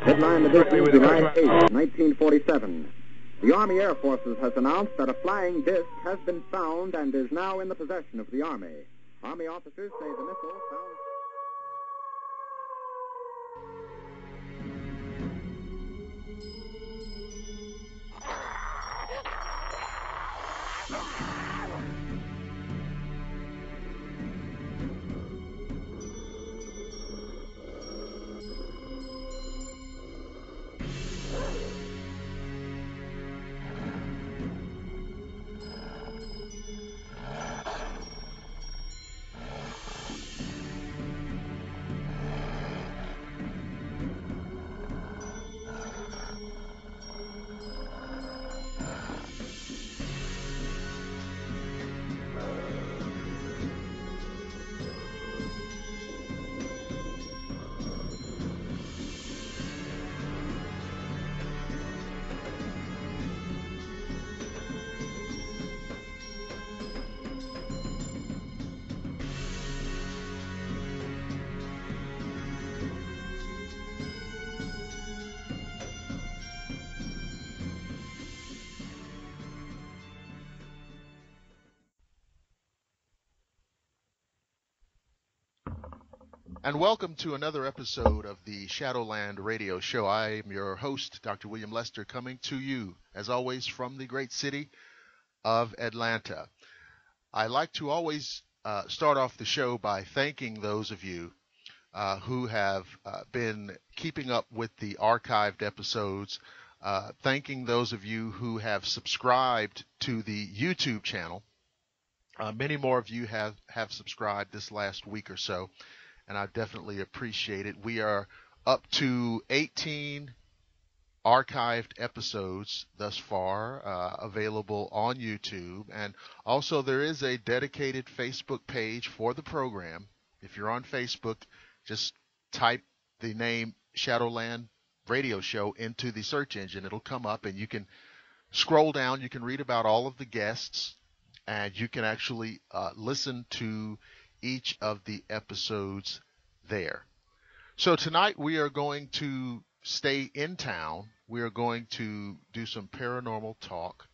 Headline edition, July 8, 1947. The Army Air Forces has announced that a flying disc has been found and is now in the possession of the Army. Army officers say the missile found... And welcome to another episode of the Shadowland Radio Show. I am your host, Dr. William Lester, coming to you, as always, from the great city of Atlanta. I like to always start off the show by thanking those of you who have been keeping up with the archived episodes, thanking those of you who have subscribed to the YouTube channel. Many more of you have subscribed this last week or so, and I definitely appreciate it. We are up to 18 archived episodes thus far, available on YouTube. And also there is a dedicated Facebook page for the program. If you're on Facebook, just type the name Shadowland Radio Show into the search engine. It'll come up and you can scroll down. You can read about all of the guests, and you can actually listen to each of the episodes there. So tonight we are going to stay in town. We are going to do some paranormal talk,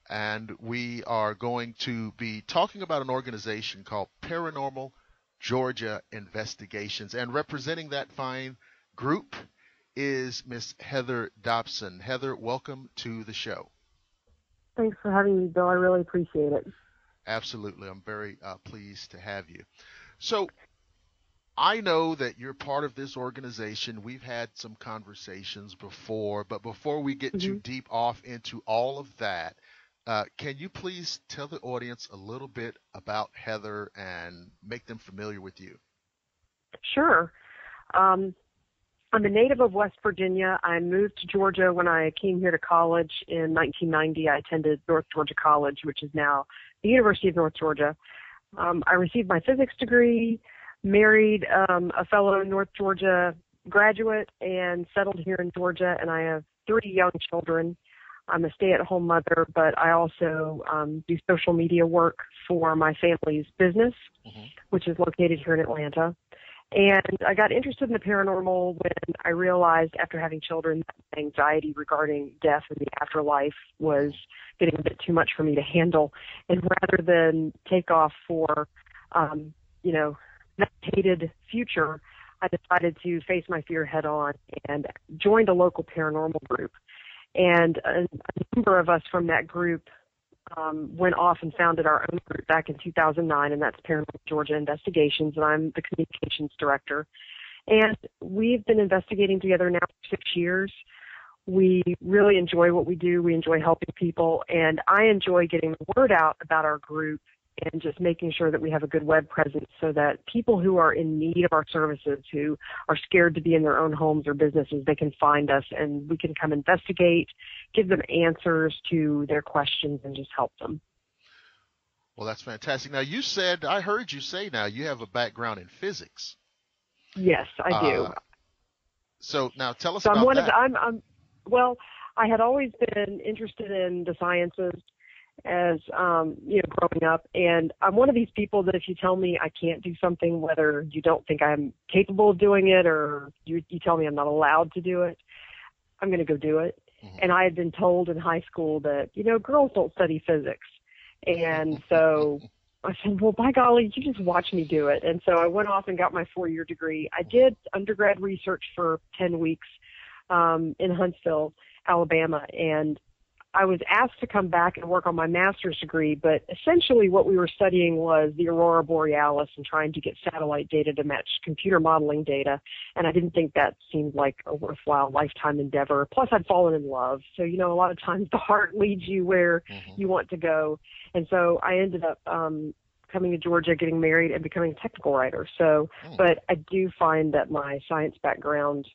and we are going to be talking about an organization called Paranormal Georgia Investigations, and representing that fine group is Miss Heather Dobson. Heather, welcome to the show. Thanks for having me, Bill. I really appreciate it. Absolutely. I'm very pleased to have you. So I know that you're part of this organization. We've had some conversations before, but before we get too deep off into all of that, can you please tell the audience a little bit about Heather and make them familiar with you? Sure. I'm a native of West Virginia. I moved to Georgia when I came here to college in 1990. I attended North Georgia College, which is now the University of North Georgia. I received my physics degree, married a fellow North Georgia graduate, and settled here in Georgia, and I have 3 young children. I'm a stay-at-home mother, but I also do social media work for my family's business, which is located here in Atlanta. And I got interested in the paranormal when I realized, after having children, that anxiety regarding death and the afterlife was getting a bit too much for me to handle. And rather than take off for, that hated future, I decided to face my fear head on and joined a local paranormal group. And a number of us from that group went off and founded our own group back in 2009, and that's Paranormal Georgia Investigations, and I'm the communications director. And we've been investigating together now for 6 years. We really enjoy what we do. We enjoy helping people, and I enjoy getting the word out about our group and just making sure that we have a good web presence so that people who are in need of our services, who are scared to be in their own homes or businesses, they can find us and we can come investigate, give them answers to their questions, and just help them. Well, that's fantastic. Now, I heard you say now you have a background in physics. Yes, I do. So now tell us about that. Well, I had always been interested in the sciences, growing up. And I'm one of these people that if you tell me I can't do something, whether you don't think I'm capable of doing it or you tell me I'm not allowed to do it, I'm going to go do it. Mm-hmm. And I had been told in high school that, girls don't study physics. And so I said, well, by golly, you just watch me do it. And so I went off and got my 4-year degree. I did undergrad research for 10 weeks in Huntsville, Alabama, and I was asked to come back and work on my master's degree, but essentially what we were studying was the aurora borealis and trying to get satellite data to match computer modeling data, and I didn't think that seemed like a worthwhile lifetime endeavor. Plus, I'd fallen in love, so, a lot of times the heart leads you where you want to go, and so I ended up coming to Georgia, getting married, and becoming a technical writer. So, but I do find that my science background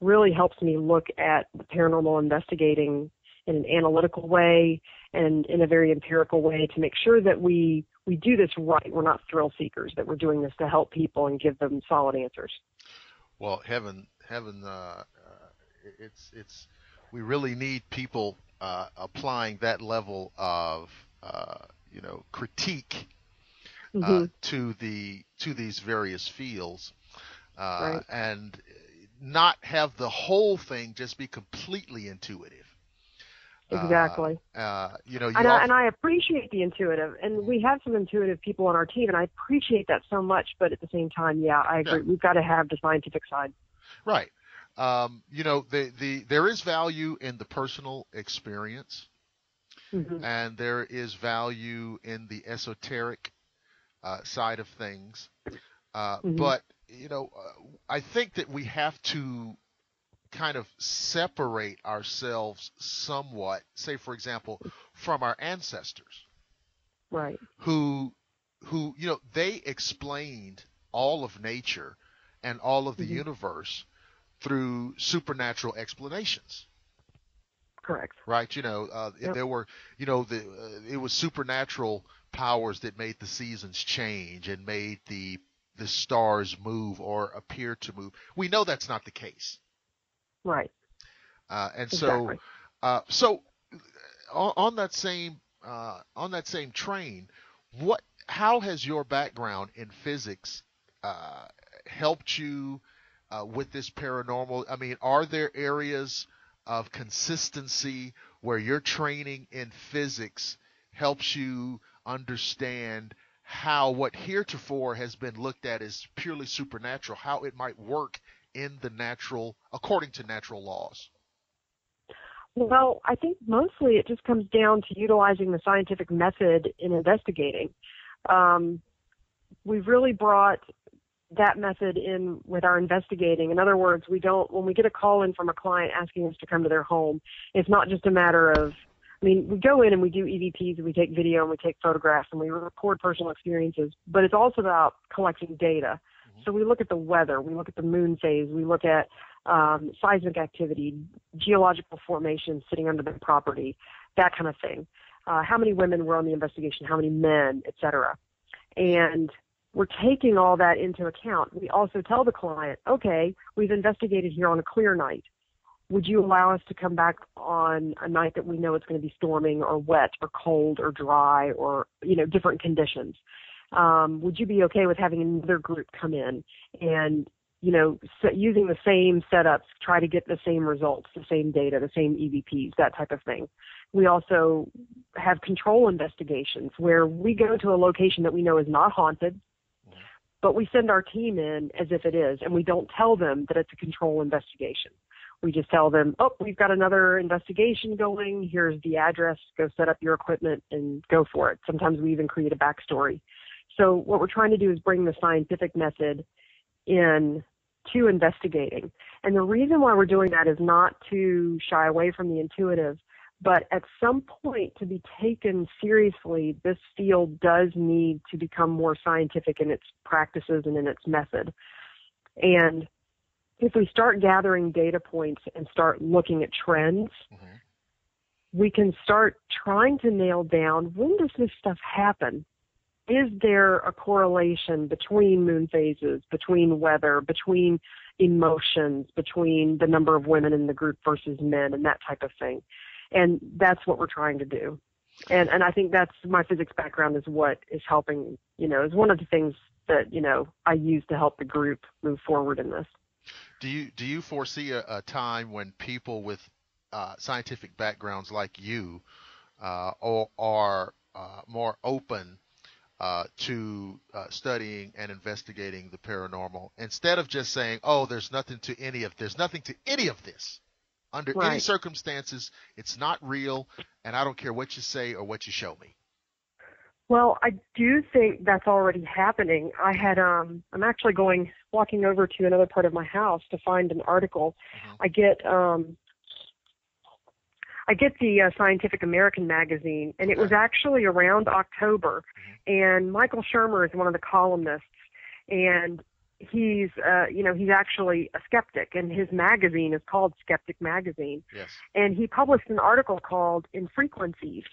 really helps me look at the paranormal investigating in an analytical way and in a very empirical way to make sure that we do this right. We're not thrill seekers, that we're doing this to help people and give them solid answers. Well, we really need people applying that level of critique to these various fields, right. and not have the whole thing just be completely intuitive. Exactly. And I appreciate the intuitive, and we have some intuitive people on our team, and I appreciate that so much. But at the same time, I agree. Yeah. We've got to have the scientific side. Right. There is value in the personal experience, and there is value in the esoteric side of things. But I think that we have to kind of separate ourselves somewhat, say for example, from our ancestors, right? Who they explained all of nature and all of the universe through supernatural explanations. Correct. Right. There were it was supernatural powers that made the seasons change and made the stars move or appear to move. We know that's not the case. Right. And exactly. so on that same train, how has your background in physics helped you with this paranormal? I mean, are there areas of consistency where your training in physics helps you understand how what heretofore has been looked at as purely supernatural, how it might work in the according to natural laws? Well, I think mostly it just comes down to utilizing the scientific method in investigating. We've really brought that method in with our investigating. In other words, when we get a call in from a client asking us to come to their home, it's not just a matter of, we go in and we do EVPs and we take video and we take photographs and we record personal experiences, but it's also about collecting data. So we look at the weather, we look at the moon phase, we look at seismic activity, geological formations sitting under the property, that kind of thing. How many women were on the investigation, how many men, et cetera. And we're taking all that into account. We also tell the client, okay, we've investigated here on a clear night. Would you allow us to come back on a night that we know it's going to be storming or wet or cold or dry or, different conditions? Would you be okay with having another group come in and, using the same setups, try to get the same results, the same data, the same EVPs, that type of thing? We also have control investigations where we go to a location that we know is not haunted, but we send our team in as if it is, and we don't tell them that it's a control investigation. We just tell them, we've got another investigation going. Here's the address. Go set up your equipment and go for it. Sometimes we even create a backstory. So what we're trying to do is bring the scientific method in to investigating. And the reason why we're doing that is not to shy away from the intuitive, but at some point, to be taken seriously, this field does need to become more scientific in its practices and in its method. And if we start gathering data points and start looking at trends, we can start trying to nail down, when does this stuff happen? Is there a correlation between moon phases, between weather, between emotions, between the number of women in the group versus men, and that type of thing? And that's what we're trying to do. And I think that's my physics background is what is helping, is one of the things that, I use to help the group move forward in this. Do you foresee a time when people with scientific backgrounds like you are more open to studying and investigating the paranormal, instead of just saying, "Oh, there's nothing to any of this. Under any circumstances, it's not real, and I don't care what you say or what you show me." Well, I do think that's already happening. I'm actually walking over to another part of my house to find an article. Mm-hmm. I get the Scientific American magazine, and it was actually around October. Mm-hmm. And Michael Shermer is one of the columnists, and he's actually a skeptic, and his magazine is called Skeptic Magazine. Yes. And he published an article called Infrequencies,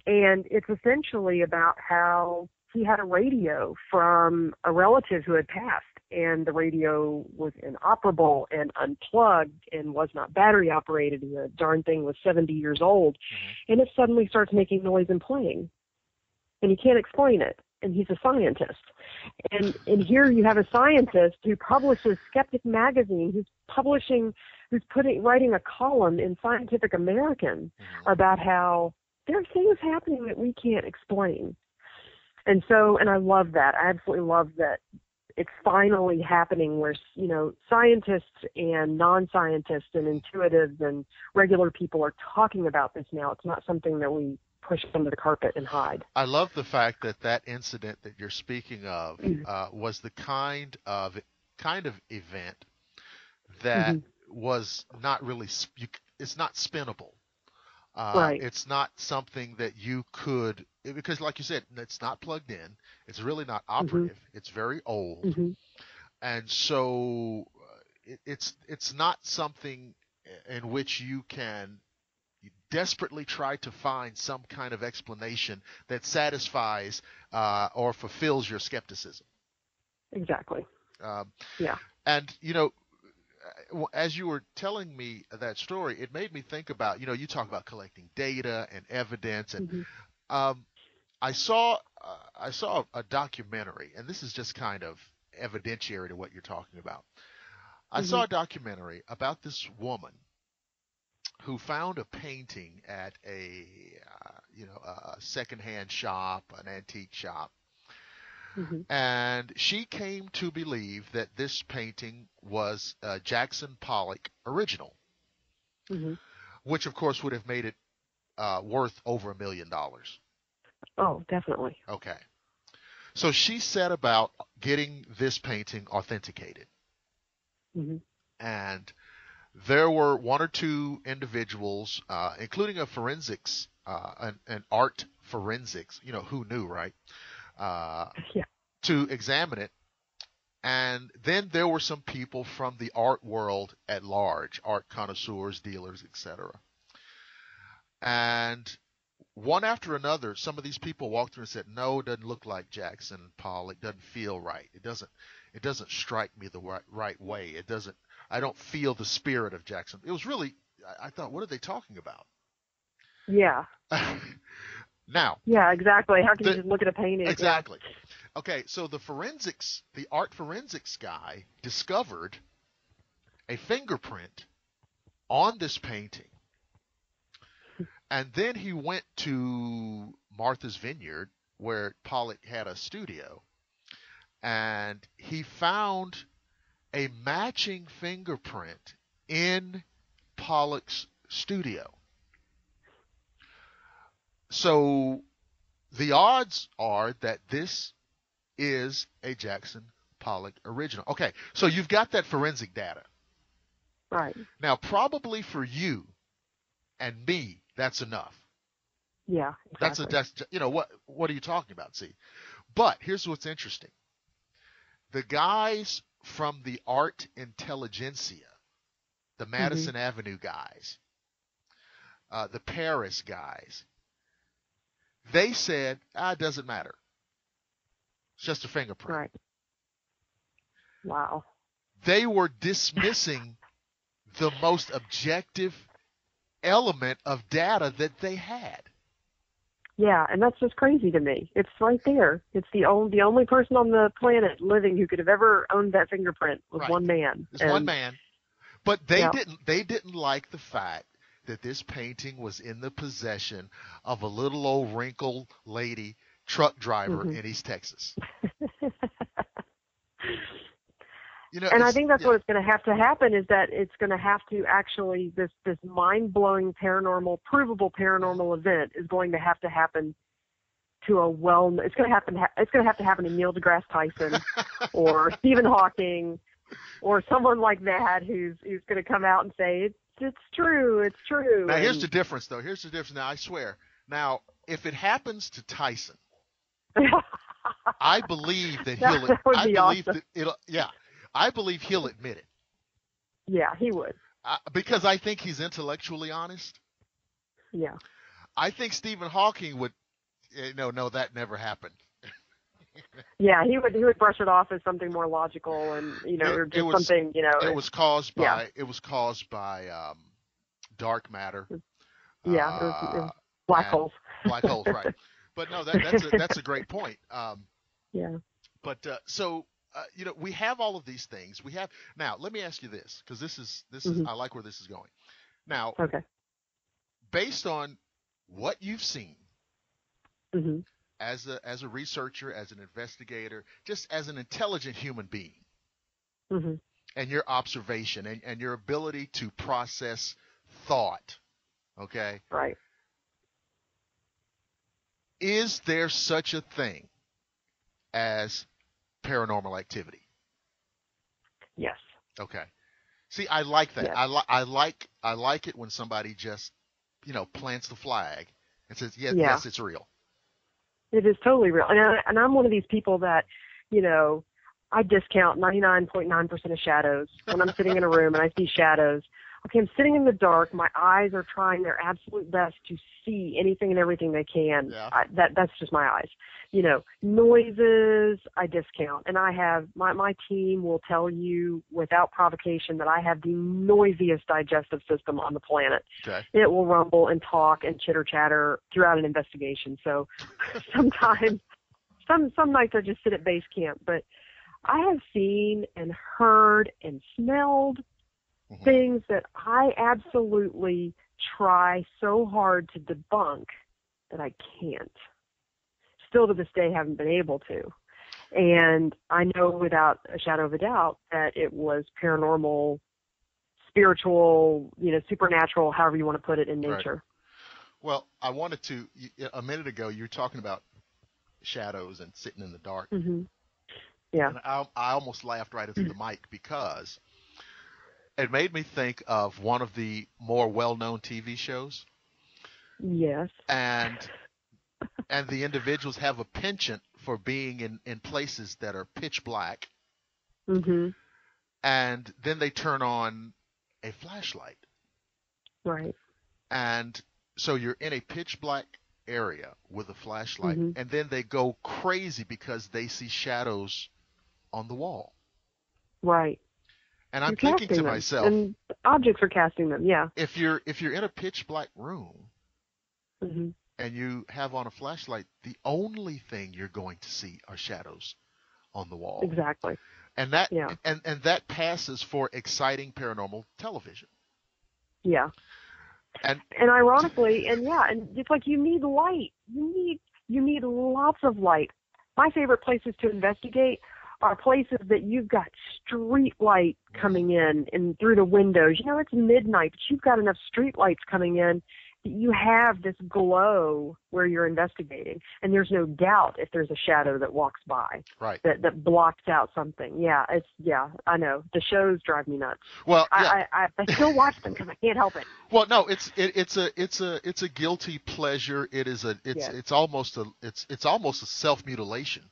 and it's essentially about how he had a radio from a relative who had passed, and the radio was inoperable and unplugged and was not battery operated, and the darn thing was 70 years old. Mm-hmm. And it suddenly starts making noise and playing, and he can't explain it, and he's a scientist. And here you have a scientist who publishes Skeptic Magazine, writing a column in Scientific American about how there are things happening that we can't explain. And I love that. I absolutely love that it's finally happening where, scientists and non-scientists and intuitives and regular people are talking about this now. It's not something that we push under the carpet and hide. I love the fact that incident that you're speaking of was the kind of event that was not really, it's not spinnable. It's not something that you could, because like you said, it's not plugged in. It's really not operative. Mm-hmm. It's very old. Mm-hmm. And so it's not something in which you can desperately try to find some kind of explanation that satisfies or fulfills your skepticism. Exactly. Yeah. And, as you were telling me that story, it made me think about, you talk about collecting data and evidence, and I saw a documentary, and this is just kind of evidentiary to what you're talking about. I saw a documentary about this woman who found a painting at a secondhand shop, an antique shop. Mm-hmm. And she came to believe that this painting was Jackson Pollock original, which of course would have made it worth over $1 million. Oh, definitely. Okay. So she set about getting this painting authenticated. Mm-hmm. And there were one or two individuals, including a forensics, an art forensics, who knew, right? To examine it. And then there were some people from the art world at large, art connoisseurs, dealers, etc. And one after another, some of these people walked through and said, "No, it doesn't look like Jackson Pollock. It doesn't feel right. It doesn't strike me the right way. I don't feel the spirit of Jackson." It was really, I thought, what are they talking about? Yeah. Now. Yeah, exactly. How can you just look at a painting? Exactly. Yeah. Okay, so the art forensics guy discovered a fingerprint on this painting. And then he went to Martha's Vineyard, where Pollock had a studio, and he found a matching fingerprint in Pollock's studio. So the odds are that this is a Jackson Pollock original. Okay, so you've got that forensic data. Right. Now, probably for you and me, that's enough. Yeah, exactly. That's what are you talking about? See, but here's what's interesting: the guys from the art intelligentsia, the Madison Avenue guys, the Paris guys, they said, it doesn't matter. It's just a fingerprint. Right. Wow. They were dismissing the most objective element of data that they had. Yeah, and that's just crazy to me. It's right there. It's the only person on the planet living who could have ever owned that fingerprint was Right. one man. It's one man. But they Yeah. didn't like the fact that this painting was in the possession of a little old wrinkled lady truck driver in East Texas. And I think that's what it's going to have to happen, is that it's going to have to actually, this mind-blowing provable paranormal event is going to have to happen to it's going to have to happen to Neil deGrasse Tyson or Stephen Hawking or someone like that who's going to come out and say, it's true. Now, here's the difference, though. Here's the difference. Now, I swear. Now, if it happens to Tyson, I believe that I believe he'll admit it. Yeah, he would. Because I think he's intellectually honest. Yeah. I think Stephen Hawking would, no, that never happened. Yeah, he would brush it off as something more logical, and or just something. It was caused by dark matter. Yeah, it was black holes. Black holes, right? But no, that's a great point. Yeah. But so we have all of these things. Now. Let me ask you this, because this is I like where this is going. Now, okay. Based on what you've seen. Mm-hmm. As a researcher, as an investigator, just as an intelligent human being, and your observation and your ability to process thought, okay? Right. Is there such a thing as paranormal activity? Yes. Okay. See, I like that. Yes. I like it when somebody just, plants the flag and says, yes, it's real. It is totally real. And I'm one of these people that, I discount 99.9% of shadows. When I'm sitting in a room and I see shadows, okay, I'm sitting in the dark. My eyes are trying their absolute best to see anything and everything they can. Yeah. That's just my eyes. Noises, I discount. And I have, my team will tell you without provocation that I have the noisiest digestive system on the planet. Okay. It will rumble and talk and chitter-chatter throughout an investigation. So sometimes, some nights I just sit at base camp. But I have seen and heard and smelled things that I absolutely try so hard to debunk that I can't. Still to this day haven't been able to. And I know without a shadow of a doubt that it was paranormal, spiritual, supernatural, however you want to put it, in nature. Right. Well, I wanted to, a minute ago, you were talking about shadows and sitting in the dark. Mm-hmm. Yeah. And I almost laughed right into the mic because it made me think of one of the more well-known TV shows. Yes. And the individuals have a penchant for being in places that are pitch black. Mm-hmm. And then they turn on a flashlight. Right. And so you're in a pitch black area with a flashlight, and then they go crazy because they see shadows on the wall. Right. And I'm thinking to myself, and objects are casting them. Yeah. If you're in a pitch black room and you have on a flashlight, the only thing you're going to see are shadows on the wall. Exactly. And that and that passes for exciting paranormal television. Yeah. And ironically, and it's like you need light. You need lots of light. My favorite places to investigate are places that you've got street light coming in and through the windows. It's midnight, but you've got enough street lights coming in that you have this glow where you're investigating, and there's no doubt if there's a shadow that walks by, right, that blocks out something. I know the shows drive me nuts. Well, I still watch them because I can't help it. Well, no, it's a guilty pleasure. It's almost a self-mutilation.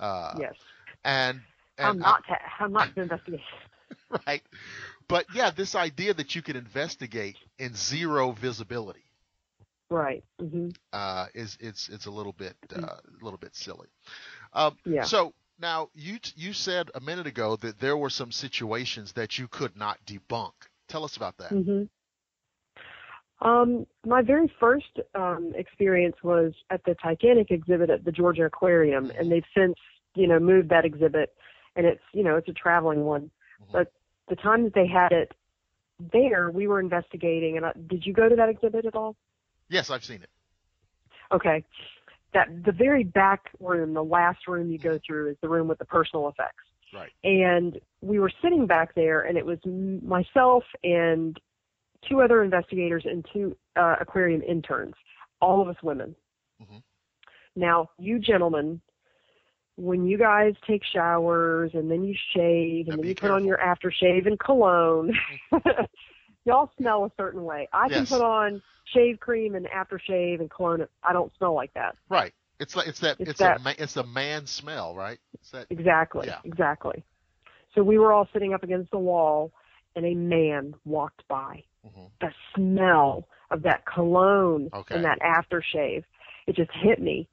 Yes. And I'm not to investigate. Right. But this idea that you can investigate in zero visibility, right, it's a little bit silly. Yeah. So now you said a minute ago that there were some situations that you could not debunk. Tell us about that. My very first experience was at the Titanic exhibit at the Georgia Aquarium, and they've since, moved that exhibit, and it's a traveling one. But the time that they had it there, we were investigating. And did you go to that exhibit at all? Yes, I've seen it. Okay. The very back room, the last room you go through, is the room with the personal effects. Right. And we were sitting back there, and it was myself and two other investigators and two aquarium interns, all of us women. Mm-hmm. Now, you gentlemen, when you guys take showers and then you shave and then you put on your aftershave and cologne, y'all smell a certain way. I can put on shave cream and aftershave and cologne. I don't smell like that. Right. It's a man smell, right? Exactly. Yeah. Exactly. So we were all sitting up against the wall, and a man walked by. Mm-hmm. The smell of that cologne and that aftershave, it just hit me.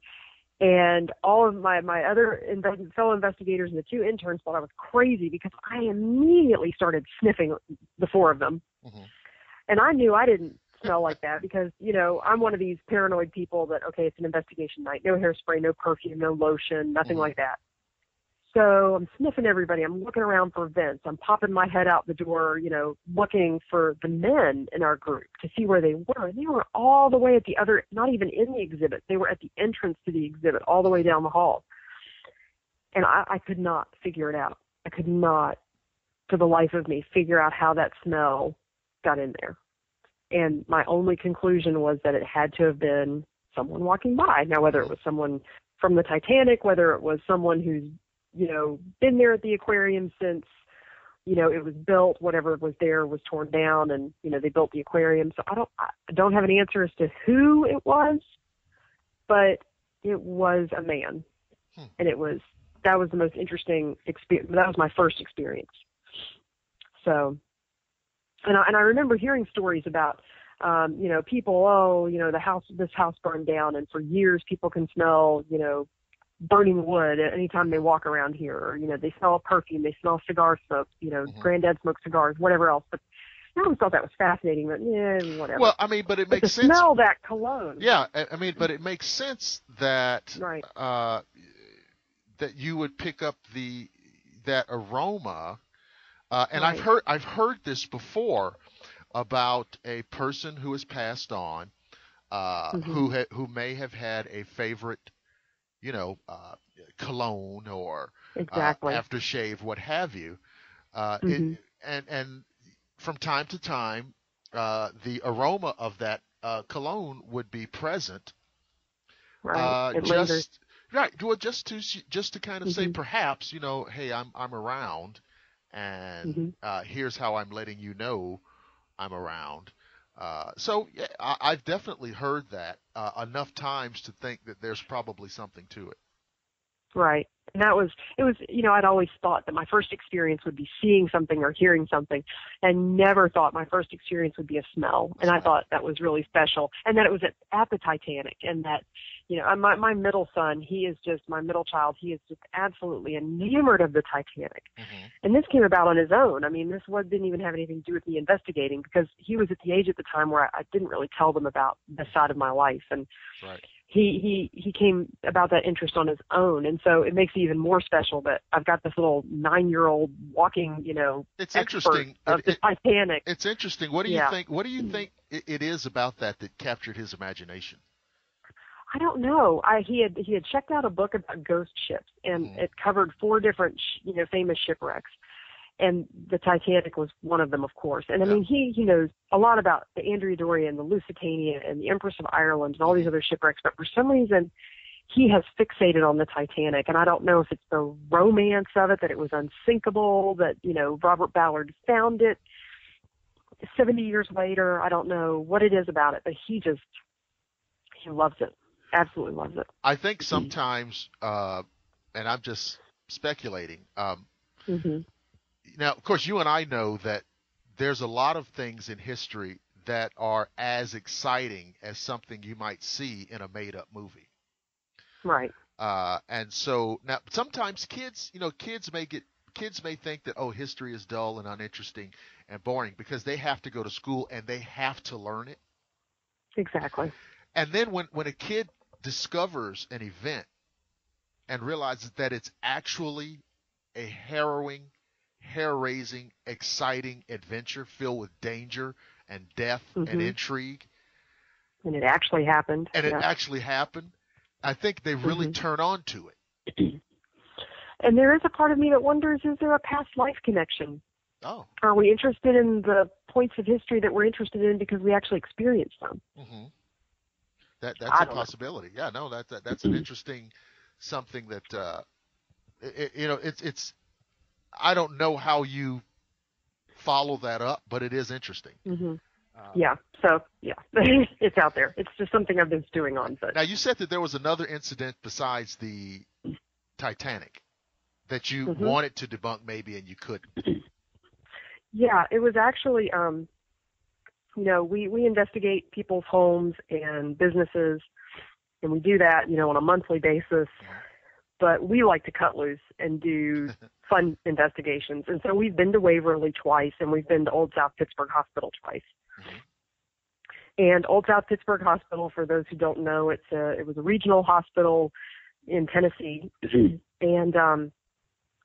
And all of my other fellow investigators and the two interns thought I was crazy because I immediately started sniffing the four of them. Mm-hmm. And I knew I didn't smell like that because, I'm one of these paranoid people that, it's an investigation night. No hairspray, no perfume, no lotion, nothing like that. So I'm sniffing everybody. I'm looking around for vents. I'm popping my head out the door, looking for the men in our group to see where they were. And they were all the way at the other, not even in the exhibit. They were at the entrance to the exhibit, all the way down the hall. And I could not figure it out. I could not, for the life of me, figure out how that smell got in there. And my only conclusion was that it had to have been someone walking by. Now, whether it was someone from the Titanic, whether it was someone who's been there at the aquarium since, it was built, whatever was there was torn down and, they built the aquarium. So I don't have an answer as to who it was, but it was a man. And that was the most interesting experience. That was my first experience. So, and I remember hearing stories about, people, this house burned down, and for years people can smell, burning wood anytime they walk around here, or, they smell perfume, they smell cigar smoke, Granddad smoked cigars, whatever else. But I always thought that was fascinating, but whatever. Well, but it makes sense. Smell that cologne. Yeah, but it makes sense that that you would pick up that aroma, and I've heard this before about a person who has passed on, who may have had a favorite, cologne or aftershave, what have you. And from time to time, the aroma of that cologne would be present. Right. Well, just to kind of say, perhaps, hey, I'm around, and here's how I'm letting you know I'm around. So yeah, I've definitely heard that enough times to think that there's probably something to it. Right. And it was, I'd always thought that my first experience would be seeing something or hearing something, and never thought my first experience would be a smell. And I thought that was really special, and that it was at the Titanic, and that, my middle son, my middle child, he is just absolutely enamored of the Titanic. Mm-hmm. And this came about on his own. This didn't even have anything to do with me investigating, because he was at the age at the time where I didn't really tell them about this side of my life. And he came about that interest on his own. And so it makes it even more special that I've got this little 9-year-old walking, it's interesting of the Titanic. It's interesting. What do you think? What do you think it is about that captured his imagination? I don't know. He had checked out a book about ghost ships, and it covered 4 different, famous shipwrecks. And the Titanic was one of them, of course. And he knows a lot about the Andrea Doria and the Lusitania and the Empress of Ireland and all these other shipwrecks. But for some reason, he has fixated on the Titanic. And I don't know if it's the romance of it, that it was unsinkable, that, Robert Ballard found it 70 years later. I don't know what it is about it, but he loves it. Absolutely loves it. I think sometimes, and I'm just speculating, now, of course, you and I know that there's a lot of things in history that are as exciting as something you might see in a made-up movie. Right. And so now sometimes kids may think that, history is dull and uninteresting and boring because they have to go to school and they have to learn it. Exactly. And then when a kid discovers an event and realizes that it's actually a harrowing, hair-raising, exciting adventure filled with danger and death and intrigue. And it actually happened. And it actually happened. I think they really turn on to it. And there is a part of me that wonders, is there a past life connection? Oh. Are we interested in the points of history that we're interested in because we actually experienced them? Mm-hmm. That's a possibility. Yeah, no, that's an interesting something that it's I don't know how you follow that up, but it is interesting. Mm-hmm. It's out there. It's just something I've been stewing on. But now, you said that there was another incident besides the Titanic that you wanted to debunk maybe and you couldn't. Yeah, it was actually, we investigate people's homes and businesses, and we do that, on a monthly basis. But we like to cut loose and do fun investigations. And so we've been to Waverly twice, and we've been to Old South Pittsburgh Hospital twice. And Old South Pittsburgh Hospital, for those who don't know, it was a regional hospital in Tennessee, and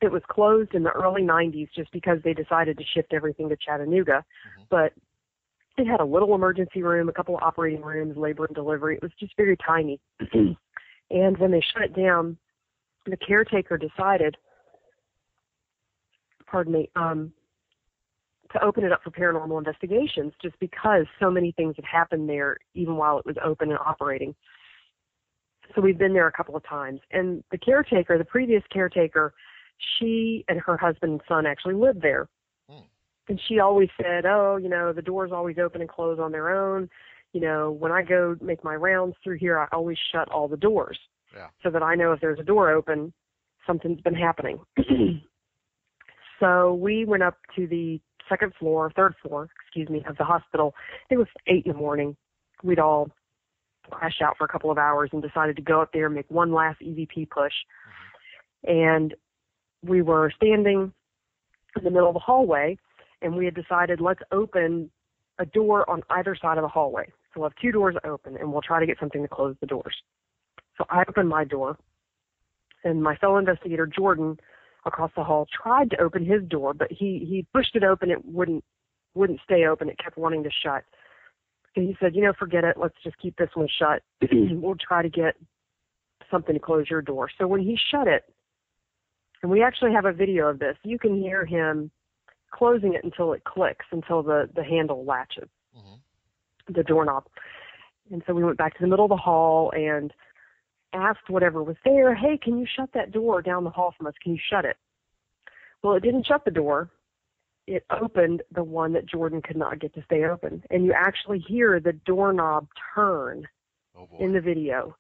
it was closed in the early 90s just because they decided to shift everything to Chattanooga. But it had a little emergency room, a couple of operating rooms, labor and delivery. It was just very tiny. And when they shut it down, the caretaker decided, to open it up for paranormal investigations just because so many things had happened there even while it was open and operating. So we've been there a couple of times. And the caretaker, the previous caretaker, she and her husband and son actually lived there. And she always said, the doors always open and close on their own. When I go make my rounds through here, I always shut all the doors so that I know if there's a door open, something's been happening. So we went up to the third floor, of the hospital. It was 8 a.m. We'd all crashed out for a couple of hours and decided to go up there and make one last EVP push. And we were standing in the middle of the hallway, and we had decided, let's open a door on either side of the hallway. So we'll have two doors open, and we'll try to get something to close the doors. So I opened my door, and my fellow investigator, Jordan, across the hall, tried to open his door, but he pushed it open. It wouldn't stay open. It kept wanting to shut. And he said, forget it. Let's just keep this one shut. We'll try to get something to close your door. So when he shut it, and we actually have a video of this, you can hear him closing it until it clicks, until the handle latches, the doorknob. And so we went back to the middle of the hall and asked whatever was there, hey, can you shut that door down the hall from us? Can you shut it? Well, it didn't shut the door. It opened the one that Jordan could not get to stay open. And you actually hear the doorknob turn in the video.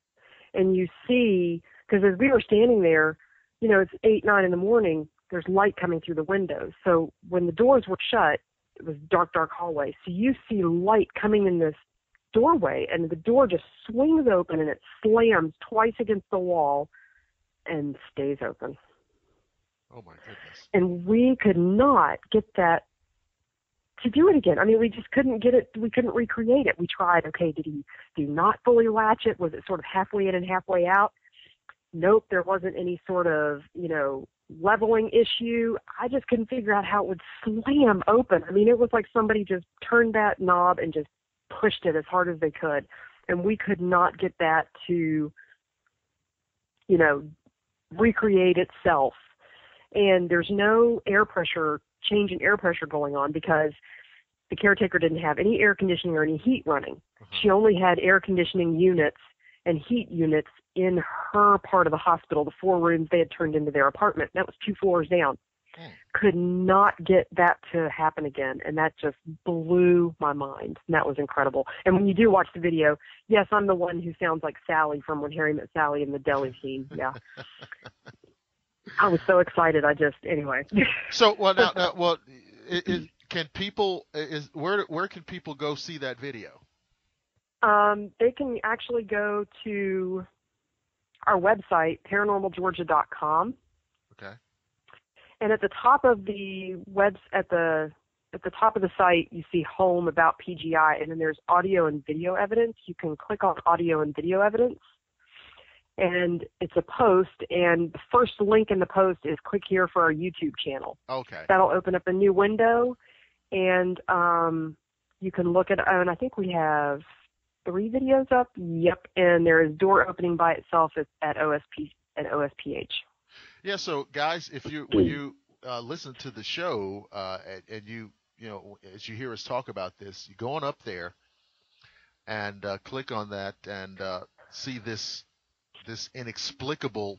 And you see, because as we were standing there, it's 8, 9 in the morning, there's light coming through the windows. So when the doors were shut, it was dark, dark hallway. So you see light coming in this doorway, and the door just swings open and it slams twice against the wall and stays open. Oh my goodness. And we could not get that to do it again. I mean, we just couldn't get it. We couldn't recreate it. We tried. Okay, did he do not fully latch it? Was it sort of halfway in and halfway out? Nope, there wasn't any sort of, leveling issue. I just couldn't figure out how it would slam open. I mean, it was like somebody just turned that knob and just pushed it as hard as they could. And we could not get that to, recreate itself. And there's no change in air pressure going on because the caretaker didn't have any air conditioning or any heat running. She only had air conditioning units and heat units in her part of the hospital, the 4 rooms they had turned into their apartment. That was 2 floors down. Could not get that to happen again, and that just blew my mind. And that was incredible. And when you do watch the video, yes, I'm the one who sounds like Sally from When Harry Met Sally in the deli scene. Yeah. I was so excited. Anyway. So, can people, where can people go see that video? They can actually go to our website, paranormalgeorgia.com. Okay. And at the top of the at the at the top of the site, you see Home About PGI, and then there's audio and video evidence. You can click on audio and video evidence, and it's a post, and the first link in the post is click here for our YouTube channel. Okay. That'll open up a new window, and you can look at, and I think we have 3 videos up. Yep, and there is door opening by itself at OSPH. Yeah, so guys, when you listen to the show and you as you hear us talk about this, you go on up there and click on that and see this inexplicable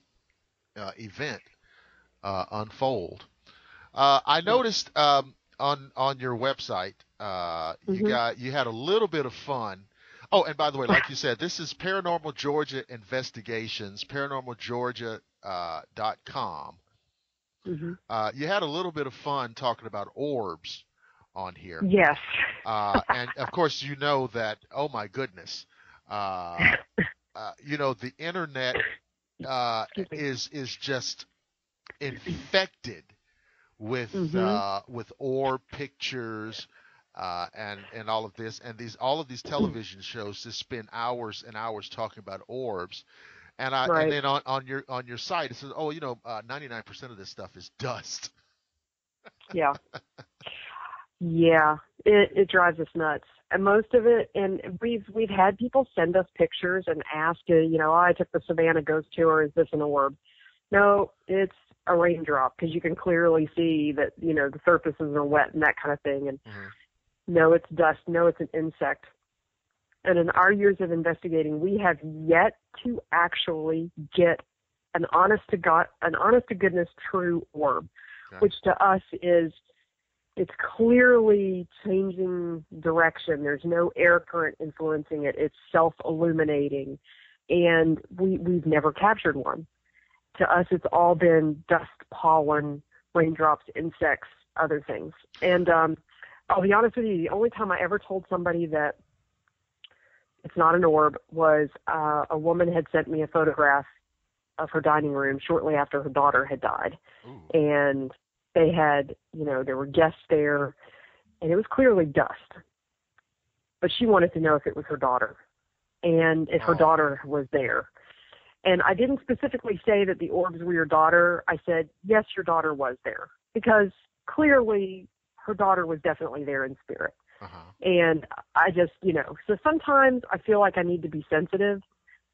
event unfold. I noticed on your website you had a little bit of fun. Oh, and by the way, like you said, this is Paranormal Georgia Investigations, paranormalgeorgia.com. You had a little bit of fun talking about orbs on here. Yes. And of course, you know that, oh my goodness, the internet is just infected with orb pictures and all of this, and all of these television shows just spend hours and hours talking about orbs. And and then on your site it says, 99% of this stuff is dust. Yeah. Yeah, it drives us nuts. And most of it, and we've had people send us pictures and ask, I took the Savannah Ghost tour, is this an orb? No, it's a raindrop, because you can clearly see that, the surfaces are wet and that kind of thing. And no, it's dust. No, it's an insect. And in our years of investigating, we have yet to actually get an honest to goodness true orb, which to us it's clearly changing direction. There's no air current influencing it. It's self-illuminating, and we've never captured one. To us, it's all been dust, pollen, raindrops, insects, other things. And I'll be honest with you, the only time I ever told somebody that it's not an orb was a woman had sent me a photograph of her dining room shortly after her daughter had died. Ooh. And they had, there were guests there, and it was clearly dust. But she wanted to know if it was her daughter and if her daughter was there. And I didn't specifically say that the orbs were your daughter. I said, yes, your daughter was there, because clearly her daughter was definitely there in spirit. And I just, so sometimes I feel like I need to be sensitive,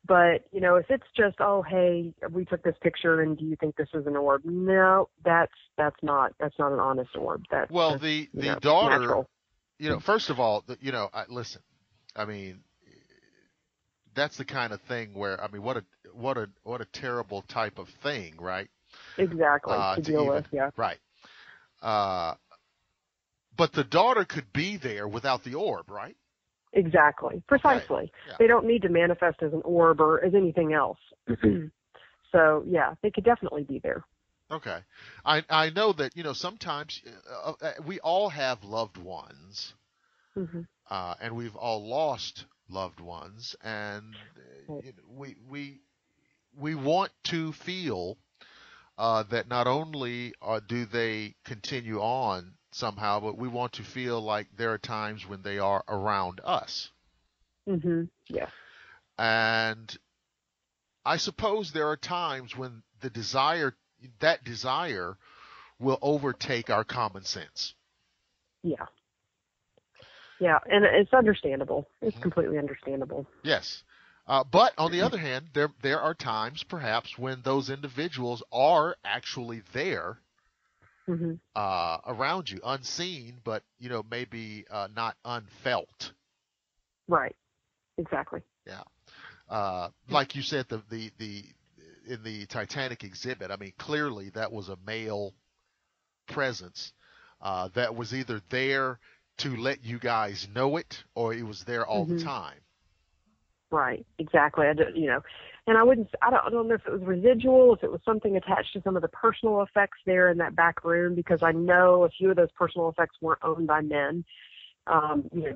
but, if it's just, oh, hey, we took this picture and do you think this is an orb? No, that's not an honest orb. The daughter, natural. First of all, listen, I mean, that's the kind of thing where, I mean, what a terrible type of thing, right? Exactly. To deal with, yeah. Right. But the daughter could be there without the orb, right? Exactly. Precisely. Okay. Yeah. They don't need to manifest as an orb or as anything else. So, yeah, they could definitely be there. Okay. I know that, sometimes we all have loved ones, and we've all lost loved ones, and we want to feel that not only do they continue on somehow, but we want to feel like there are times when they are around us. Yeah. And I suppose there are times when that desire will overtake our common sense. Yeah. Yeah, and it's understandable. It's completely understandable. Yes. But on the other hand, there are times perhaps when those individuals are actually there around you, unseen, but maybe not unfelt. Right. Exactly. Yeah. Like you said, the in the Titanic exhibit, I mean, clearly that was a male presence that was either there to let you guys know it, or it was there all the time. Right, exactly. And I don't know if it was residual, if it was something attached to some of the personal effects there in that back room, because I know a few of those personal effects weren't owned by men,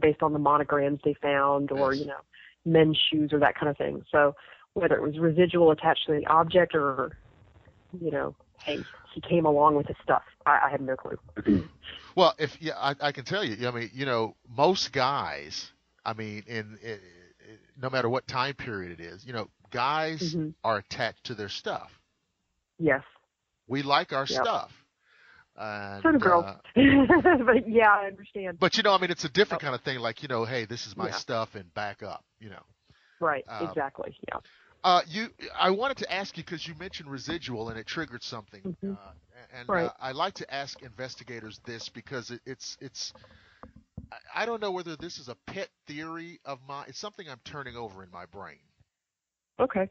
based on the monograms they found, or, men's shoes or that kind of thing. So whether it was residual attached to the object or, hey, he came along with his stuff. I have no clue. Well, I can tell you. I mean, most guys. I mean, no matter what time period it is, guys Mm-hmm. are attached to their stuff. Yes. We like our Yep. stuff. And, so do girls. But yeah, I understand. But I mean, it's a different kind of thing. Like, hey, this is my Yeah. stuff, and back up. Right. Exactly. Yeah. I wanted to ask you because you mentioned residual and it triggered something. Mm-hmm. And I like to ask investigators this because it's I don't know whether this is a pet theory of mine. It's something I'm turning over in my brain. Okay.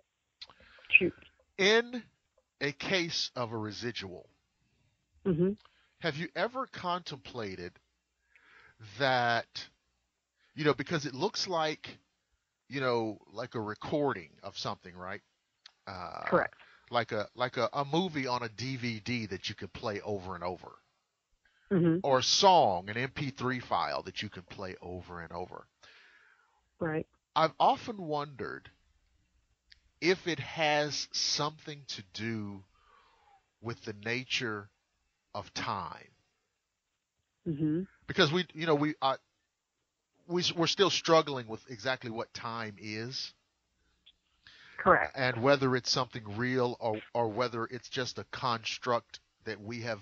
Shoot. In a case of a residual, Mm-hmm. have you ever contemplated that, because it looks like, like a recording of something, right? Correct. Like a movie on a DVD that you could play over and over. Mm-hmm. Or a song, an MP3 file that you can play over and over. Right. I've often wondered if it has something to do with the nature of time. Mm-hmm. Because we're still struggling with exactly what time is. Correct. And whether it's something real or whether it's just a construct that we have,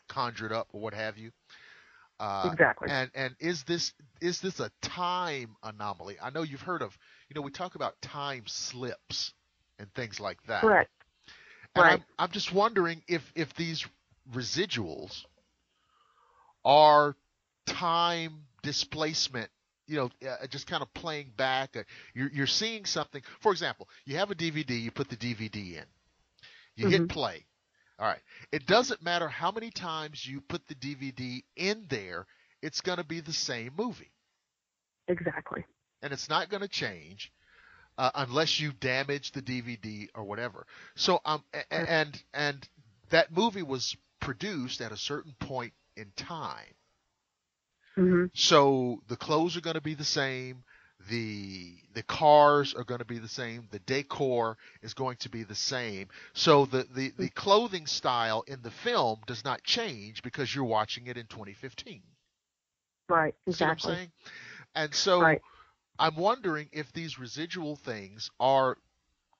conjured up or what have you. Exactly. And is this a time anomaly? I know you've heard of, we talk about time slips and things like that. Correct. And Right. I'm just wondering if these residuals are time displacement, just kind of playing back. You're seeing something. For example, you have a DVD, you put the DVD in, you hit play. All right. It doesn't matter how many times you put the DVD in there, it's going to be the same movie. Exactly. And it's not going to change unless you damage the DVD or whatever. So and that movie was produced at a certain point in time. Mm-hmm. So the clothes are going to be the same. The cars are going to be the same. The decor is going to be the same. So the clothing style in the film does not change because you're watching it in 2015. Right. Exactly. See what I'm saying? And so right. I'm wondering if these residual things are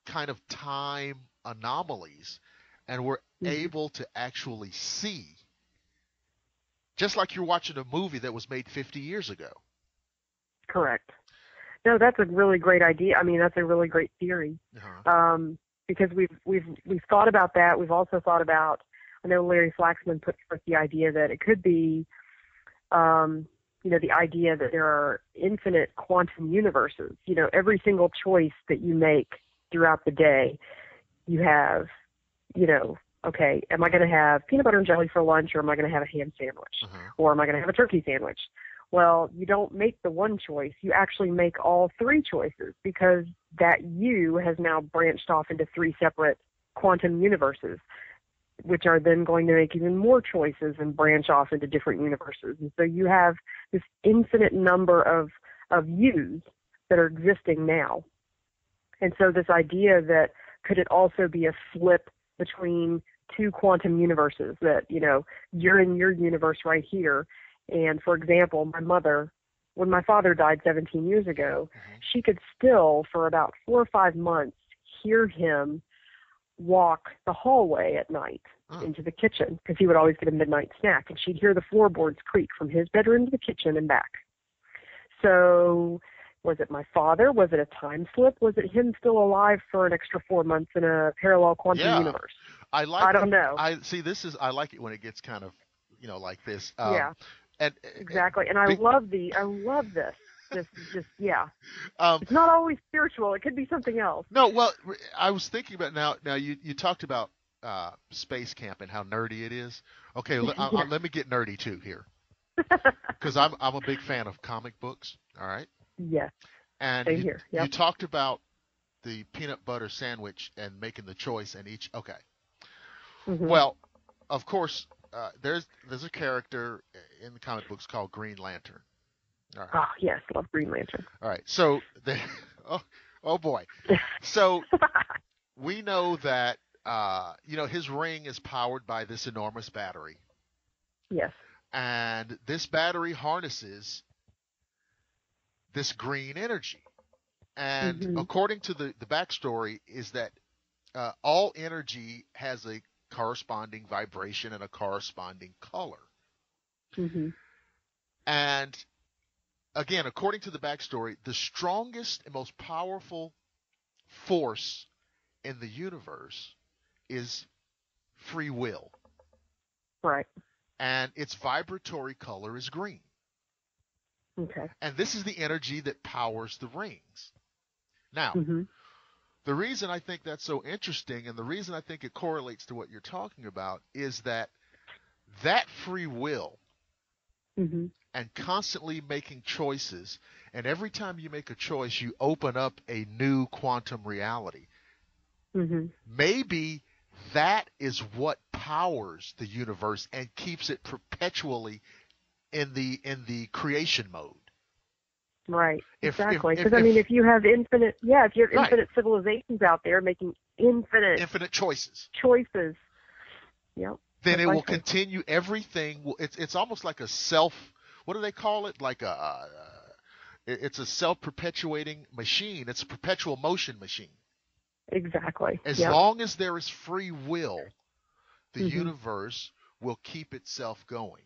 kind of time anomalies and we're able to actually see, just like you're watching a movie that was made 50 years ago. Correct. No, that's a really great idea. I mean, that's a really great theory. Uh-huh. Because we've thought about that. We've also thought about, I know Larry Flaxman put forth the idea that it could be, the idea that there are infinite quantum universes. Every single choice that you make throughout the day, you have, okay, am I going to have peanut butter and jelly for lunch, or am I going to have a ham sandwich, or am I going to have a turkey sandwich? Well, you don't make the one choice. You actually make all three choices because that you has now branched off into three separate quantum universes, which are then going to make even more choices and branch off into different universes. And so you have this infinite number of yous that are existing now. And so this idea that could it also be a flip between two quantum universes, that, you're in your universe right here. And, for example, my mother, when my father died 17 years ago, she could still, for about 4 or 5 months, hear him walk the hallway at night into the kitchen, because he would always get a midnight snack, and she'd hear the floorboards creak from his bedroom to the kitchen and back. So was it my father? Was it a time slip? Was it him still alive for an extra 4 months in a parallel quantum universe? I don't know. I like it when it gets kind of, like this. Yeah. Exactly, and I love this. Yeah. It's not always spiritual. It could be something else. No, well, I was thinking about now. You talked about space camp and how nerdy it is. Okay, let me get nerdy too here, because I'm a big fan of comic books. All right. Yes. And Same here. Yep. You talked about the peanut butter sandwich and making the choice and each. Okay. Well, of course. There's a character in the comic books called Green Lantern. All right. Oh, yes, love Green Lantern. All right, so oh boy, so we know that his ring is powered by this enormous battery. Yes. And this battery harnesses this green energy. And according to the backstory is that all energy has a corresponding vibration and a corresponding color. And again, according to the backstory, the strongest and most powerful force in the universe is free will. Right. And its vibratory color is green. Okay. And this is the energy that powers the rings. Now, the reason I think that's so interesting, and the reason I think it correlates to what you're talking about, is that free will and constantly making choices, and every time you make a choice, you open up a new quantum reality. Maybe that is what powers the universe and keeps it perpetually in the creation mode. Right. Exactly. Because if you have infinite civilizations out there making infinite choices. Yep. Then it will continue. Everything. It's almost like a self. What do they call it? Like it's a self-perpetuating machine. It's a perpetual motion machine. Exactly. As long as there is free will, the universe will keep itself going.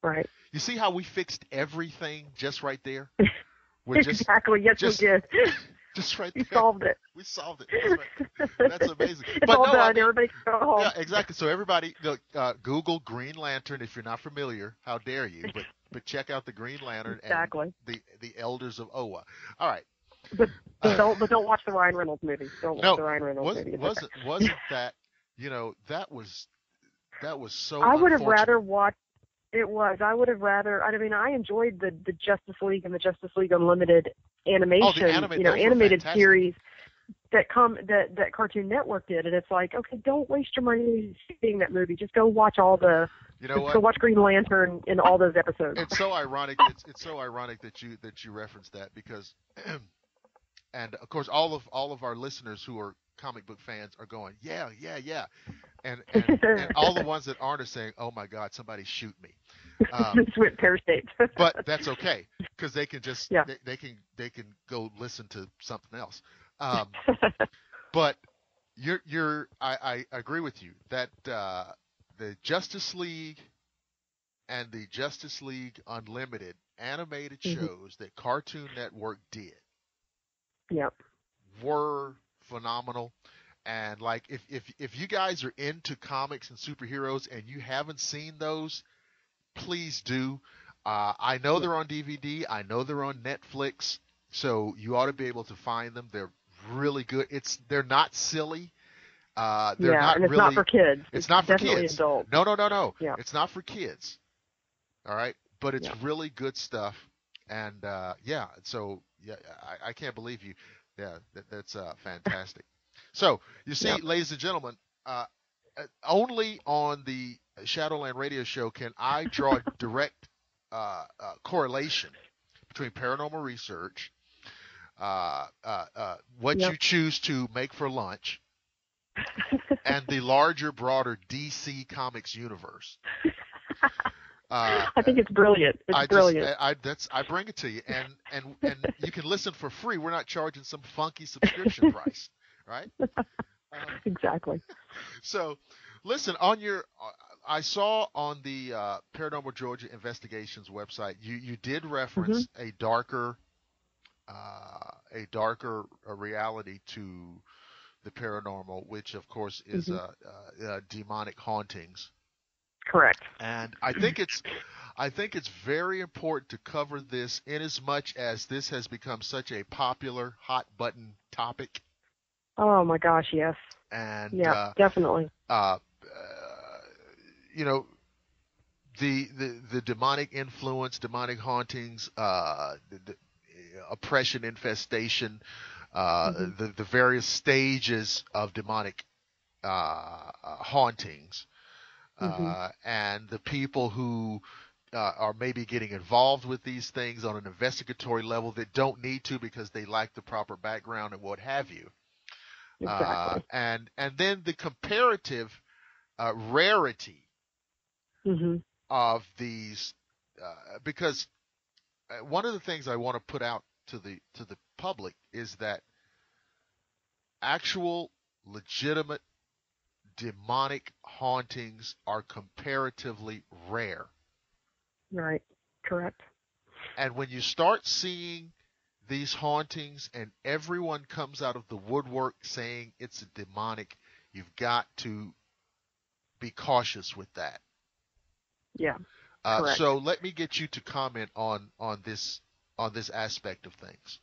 Right. You see how we fixed everything just right there? Exactly. Yes, we did. Just right there. We solved it. We solved it. That's, right. That's amazing. It's all done. Everybody can go home. Yeah, exactly. So everybody, Google Green Lantern if you're not familiar. How dare you? But check out the Green Lantern and the Elders of Oa. All right. But don't watch the Ryan Reynolds movie. Don't watch the Ryan Reynolds movie. Wasn't that that was so. I would have rather watched. It was. I would have rather. I mean, I enjoyed the Justice League and the Justice League Unlimited animation, animated series that Cartoon Network did, and it's like, okay, don't waste your money seeing that movie. Just go watch all the. Go watch Green Lantern in all those episodes. It's so ironic. It's so ironic that you referenced that because, and of course, all of our listeners who are comic book fans are going, yeah. And all the ones that aren't are saying, "Oh my God, somebody shoot me!" Just went pear-shaped. But that's okay because they can just they can go listen to something else. But I agree with you that the Justice League and the Justice League Unlimited animated shows that Cartoon Network did were phenomenal. And like if you guys are into comics and superheroes and you haven't seen those, please do. I know they're on DVD. I know they're on Netflix. So you ought to be able to find them. They're really good. They're not silly. They're not and it's really, not for kids. It's not for kids. Adult. No. Yeah. It's not for kids. All right, but it's really good stuff. And so I can't believe you. Yeah, that's fantastic. So you see, ladies and gentlemen, only on the Shadowland Radio Show can I draw direct correlation between paranormal research, what you choose to make for lunch, and the larger, broader DC Comics universe. I think it's brilliant. It's brilliant. I bring it to you, and you can listen for free. We're not charging some funky subscription price, right? Exactly. So, listen, I saw on the Paranormal Georgia Investigations website, you did reference a darker reality to the paranormal, which of course is demonic hauntings. Correct. And I think it's very important to cover this in as much as this has become such a popular hot button topic. Oh my gosh, yes. And definitely. The demonic influence, demonic hauntings, the oppression, infestation, the various stages of demonic hauntings, and the people who are maybe getting involved with these things on an investigatory level that don't need to because they lack the proper background and what have you. Exactly. And then the comparative rarity of these, because one of the things I want to put out to the public is that actual legitimate demonic hauntings are comparatively rare. Right. Correct. And when you start seeing these hauntings and everyone comes out of the woodwork saying it's a demonic, you've got to be cautious with that. Yeah. Correct. So let me get you to comment on this aspect of things.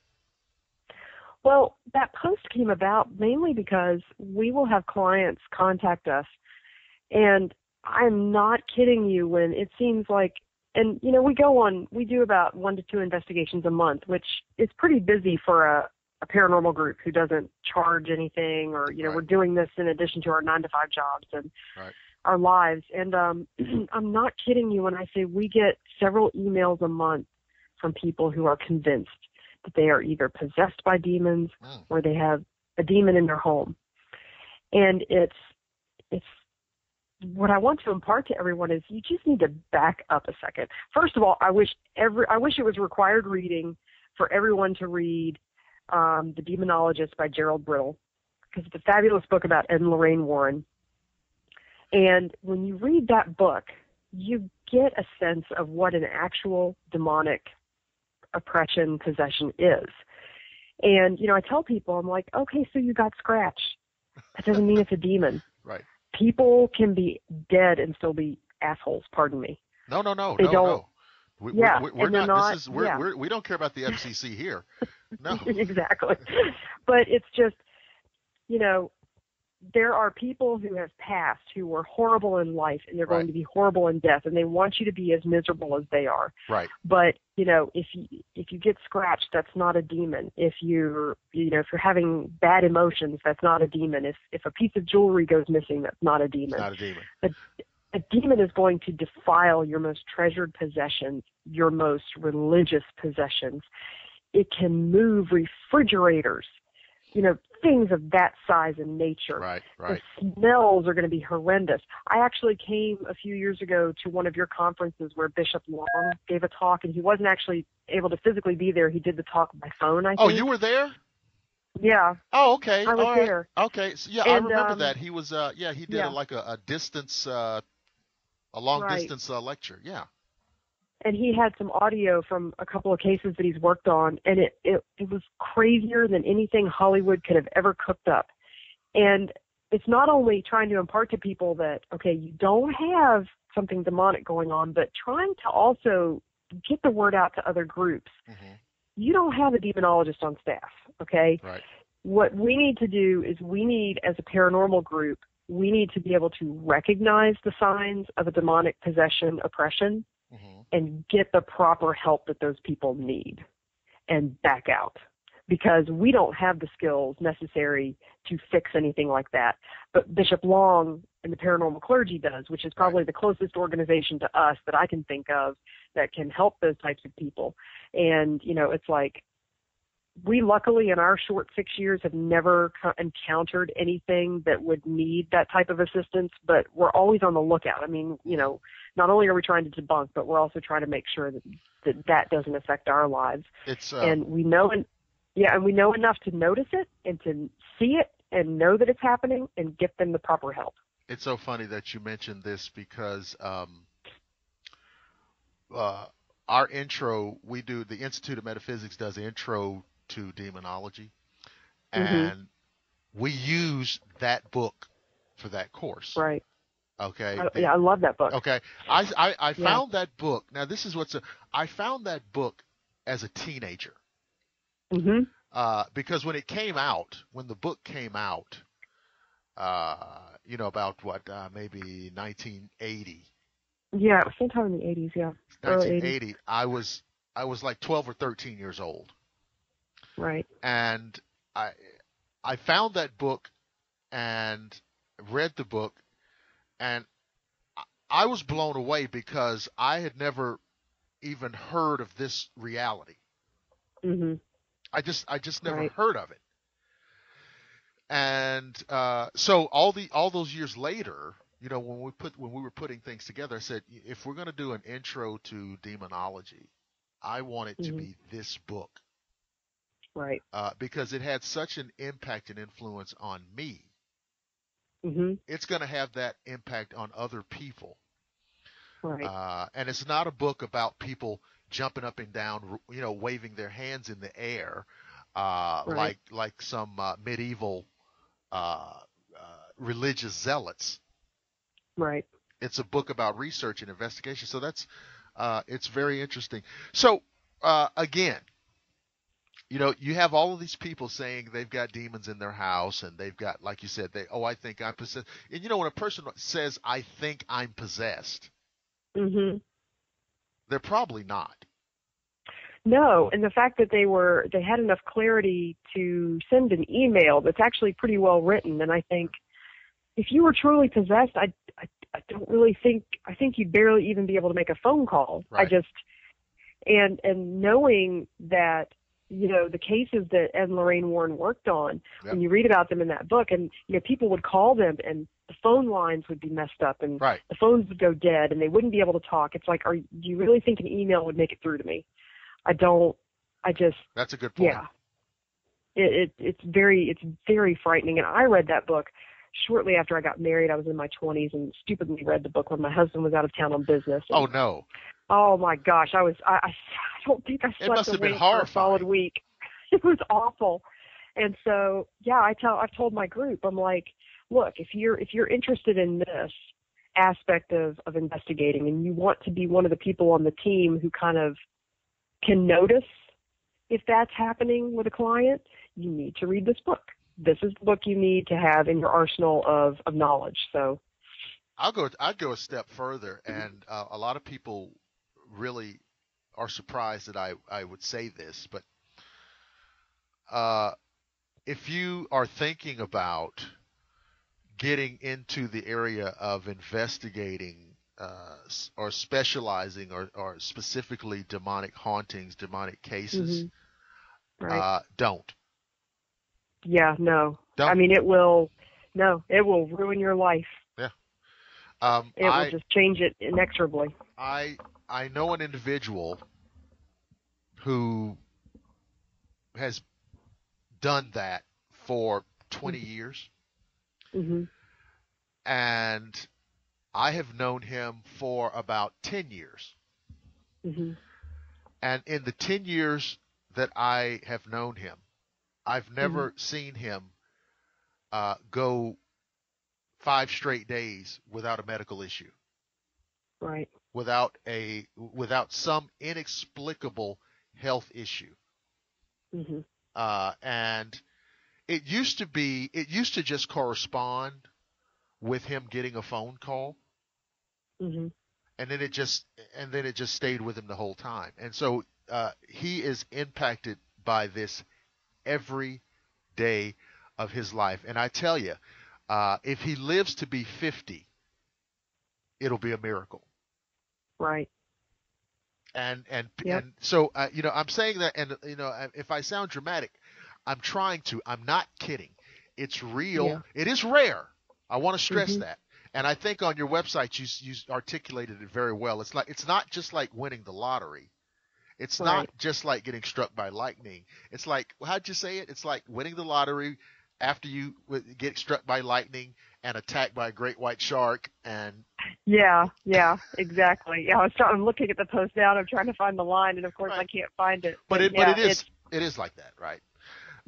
Well, that post came about mainly because we will have clients contact us, and I'm not kidding you when it seems like, and we do about 1 to 2 investigations a month, which is pretty busy for a paranormal group who doesn't charge anything, or Right. we're doing this in addition to our 9 to 5 jobs and Right. our lives. And I'm not kidding you when I say we get several emails a month from people who are convinced that they are either possessed by demons or they have a demon in their home. And it's what I want to impart to everyone is you just need to back up a second. First of all, I wish it was required reading for everyone to read The Demonologist by Gerald Brittle, because it's a fabulous book about Ed and Lorraine Warren. And when you read that book, you get a sense of what an actual demonic oppression, possession is. And, I tell people, I'm like, okay, so you got scratched. That doesn't mean it's a demon. Right. People can be dead and still be assholes, pardon me. No. They don't. No. We're not. Yeah. We don't care about the FCC here. No. Exactly. But it's just, there are people who have passed who were horrible in life, and they're going to be horrible in death, and they want you to be as miserable as they are. Right. But if you get scratched, that's not a demon. If you're having bad emotions, that's not a demon. If a piece of jewelry goes missing, that's not a demon. It's not a demon. A demon is going to defile your most treasured possessions, your most religious possessions. It can move refrigerators, things of that size and nature. Right. The smells are going to be horrendous. I actually came a few years ago to one of your conferences where Bishop Long gave a talk, and he wasn't actually able to physically be there. He did the talk by phone, I think. Oh, you were there? Yeah. Oh, okay. I was there. Okay. So, yeah, And, I remember that. He was, he did a distance, a long distance lecture. Yeah. And he had some audio from a couple of cases that he's worked on, and it was crazier than anything Hollywood could have ever cooked up. And it's not only trying to impart to people that, okay, you don't have something demonic going on, but trying to also get the word out to other groups. Mm-hmm. You don't have a demonologist on staff, okay? Right. What we need to do is as a paranormal group, we need to be able to recognize the signs of a demonic possession, oppression, and get the proper help that those people need and back out, because we don't have the skills necessary to fix anything like that. But Bishop Long and the Paranormal Clergy does, which is probably the closest organization to us that I can think of that can help those types of people. And, it's like, we luckily in our short 6 years have never encountered anything that would need that type of assistance, but we're always on the lookout. I mean, not only are we trying to debunk, but we're also trying to make sure that doesn't affect our lives. And we know enough to notice it and to see it and know that it's happening and get them the proper help. It's so funny that you mentioned this because our intro, the Institute of Metaphysics does intro to demonology, and we use that book for that course. Right. Okay. I love that book. Okay. I found that book. Now this is I found that book as a teenager. Mm-hmm. Because when the book came out, about maybe 1980. Yeah, sometime in the 80s. Yeah. 1980. I was like 12 or 13 years old. Right. And I found that book and read the book, and I was blown away because I had never even heard of this reality. Mm-hmm. I just never heard of it. And so all those years later, you know, when we were putting things together, I said, if we're going to do an intro to demonology, I want it to Mm-hmm. be this book, Right. because it had such an impact and influence on me. Mm-hmm. It's going to have that impact on other people. Right. And it's not a book about people jumping up and down, you know, waving their hands in the air, Right. like some medieval religious zealots. Right. It's a book about research and investigation. So that's it's very interesting. So again, you know, you have all of these people saying they've got demons in their house, and they've got, like you said, I think I'm possessed. And you know, when a person says, I think I'm possessed, Mm-hmm. they're probably not. No, and the fact that they had enough clarity to send an email that's actually pretty well written, and I think if you were truly possessed, I don't really think, I think you'd barely even be able to make a phone call. Right. And knowing that, you know, the cases that Ed and Lorraine Warren worked on, Yep. when you read about them in that book, and, you know, people would call them and the phone lines would be messed up and Right. the phones would go dead and they wouldn't be able to talk. It's like, do you really think an email would make it through to me? That's a good point. Yeah. It's very frightening. And I read that book shortly after I got married. I was in my 20s and stupidly read the book when my husband was out of town on business. Oh no. Oh my gosh, I don't think I It must slept a have been wink for a solid horrifying. week. It was awful. And so, yeah, I've told my group, I'm like, look, if you're interested in this aspect of investigating and you want to be one of the people on the team who kind of can notice if that's happening with a client, you need to read this book. This is the book you need to have in your arsenal of knowledge. So I'd go a step further, and a lot of people really are surprised that I would say this, but if you are thinking about getting into the area of investigating or specializing or specifically demonic hauntings, demonic cases, right. Don't. Yeah, no. Don't. I mean, it will ruin your life. Yeah. It will just change it inexorably. I know an individual who has done that for 20 years. Mm-hmm. And I have known him for about 10 years. Mm-hmm. And in the 10 years that I have known him, I've never seen him go 5 straight days without a medical issue. Right. Without some inexplicable health issue. Mm-hmm. And it used to just correspond with him getting a phone call. Mm-hmm. And then it just stayed with him the whole time. And so he is impacted by this every day of his life. And I tell you, if he lives to be 50, it'll be a miracle. Right. And Yep. and so you know, I'm saying that, and you know, if I sound dramatic, I'm not kidding. It's real. Yeah. It is rare. I want to stress Mm-hmm. that. And I think on your website you articulated it very well. It's not just like winning the lottery. It's Right. not just like getting struck by lightning. It's like, how'd you say it? It's like winning the lottery after you get struck by lightning and attacked by a great white shark. And Yeah, exactly. Yeah, I'm looking at the post now and I'm trying to find the line, and of course right. I can't find it. But it is like that, right?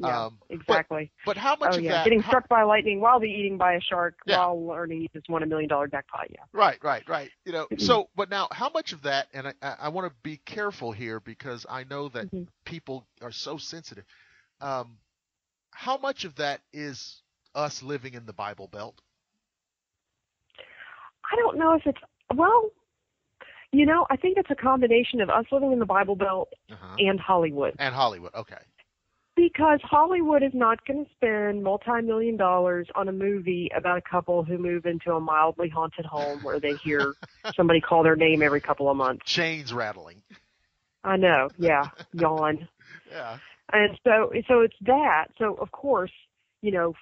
Yeah, exactly. But how much of that? Getting struck by lightning while being eaten by a shark Yeah. while learning you just won $1 million jackpot. Yeah. Right. You know, so, but now how much of that, and I want to be careful here because I know that people are so sensitive. How much of that is us living in the Bible Belt? I don't know if it's, well, you know, I think it's a combination of us living in the Bible Belt and Hollywood. And Hollywood, okay. Because Hollywood is not going to spend multi-million dollars on a movie about a couple who move into a mildly haunted home where they hear somebody call their name every couple of months. Chains rattling. I know, yeah, yawn. Yeah. And so it's that. So, of course, you know,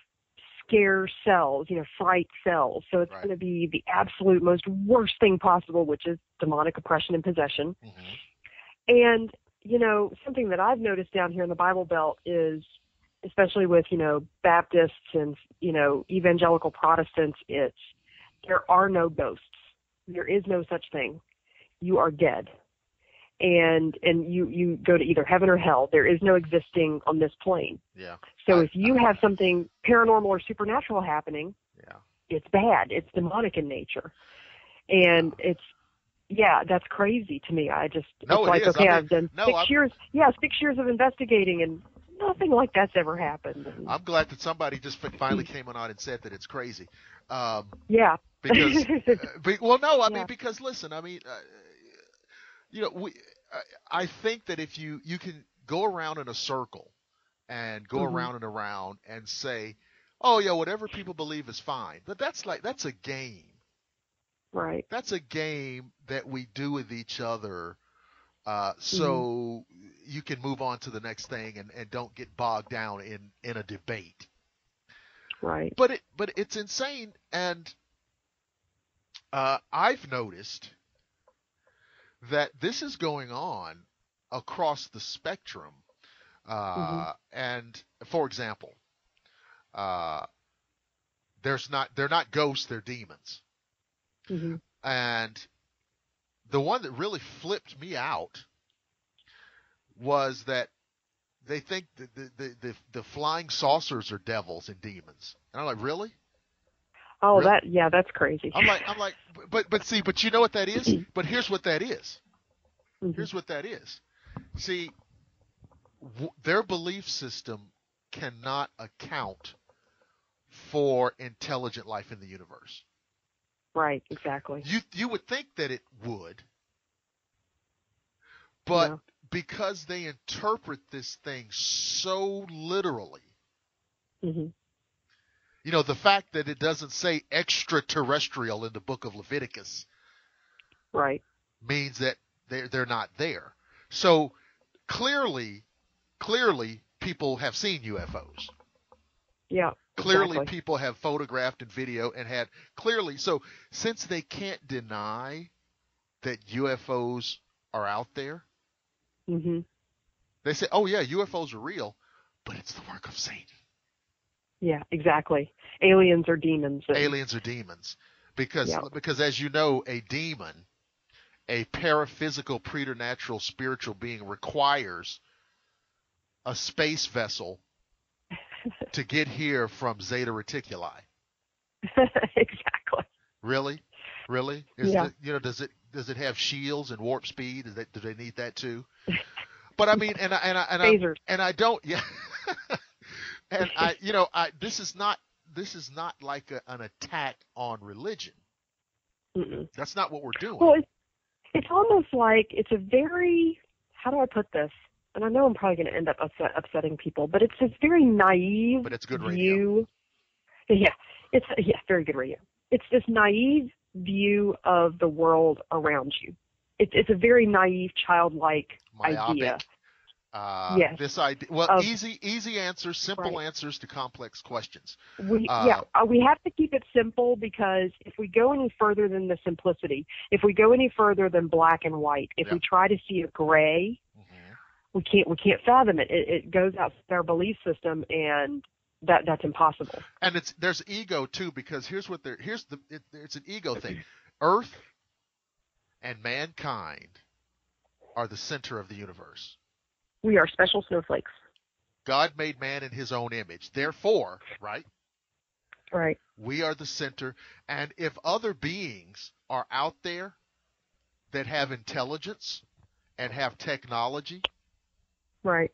scare sells, fright sells. So it's going to be the absolute most worst thing possible, which is demonic oppression and possession. Mm-hmm. And, something that I've noticed down here in the Bible Belt is, especially with, Baptists and, evangelical Protestants, there are no ghosts. There is no such thing. You are dead. And you go to either heaven or hell. There is no existing on this plane. Yeah. So if you have something paranormal or supernatural happening, it's bad. It's demonic in nature. And that's crazy to me. I've done 6 years. Yeah, 6 years of investigating, and nothing like that's ever happened. I'm glad that somebody just finally came on and said that it's crazy. Yeah. Because, because listen, I think that if you can go around in a circle and go around and around and say, oh yeah, whatever people believe is fine, but that's a game. Right. That's a game that we do with each other, so you can move on to the next thing and don't get bogged down in a debate. Right. But it's insane, and I've noticed that this is going on across the spectrum. And for example, they're not ghosts, they're demons. Mm-hmm. And the one that really flipped me out was that they think the flying saucers are devils and demons. And I'm like, really? Oh, really? That's crazy. I'm like, but you know what that is? But here's what that is. Here's what that is. See, their belief system cannot account for intelligent life in the universe. Right, exactly. You would think that it would, but because they interpret this thing so literally, the fact that it doesn't say extraterrestrial in the book of Leviticus, right, means that they're not there. So clearly people have seen UFOs. Yeah. Clearly, exactly. people have photographed and video and had clearly. So since they can't deny that UFOs are out there, they say, "Oh yeah, UFOs are real, but it's the work of Satan." Yeah, exactly. Aliens are demons. Aliens are demons, because as you know, a demon, a paraphysical, preternatural, spiritual being, requires a space vessel to get here from Zeta Reticuli. Exactly. Really? Does it have shields and warp speed? Do they need that too? But I mean, and I don't. Yeah. And this is not like an attack on religion. That's not what we're doing. Well, it's almost like it's a very, how do I put this? And I know I'm probably going to end up upsetting people, but it's this very naive but it's good view. Radio. Yeah, very good radio. It's this naive view of the world around you. It's a very naive, childlike idea. Yes. This idea. Well, easy answers, simple answers to complex questions. We have to keep it simple, because if we go any further than the simplicity, if we go any further than black and white, if we try to see a gray, we can't fathom it. It goes outside our belief system, and that's impossible. And there's ego too, because it's an ego thing. Earth and mankind are the center of the universe. We are special snowflakes. God made man in his own image. Therefore, right? Right. We are the center. And if other beings are out there that have intelligence and have technology, right,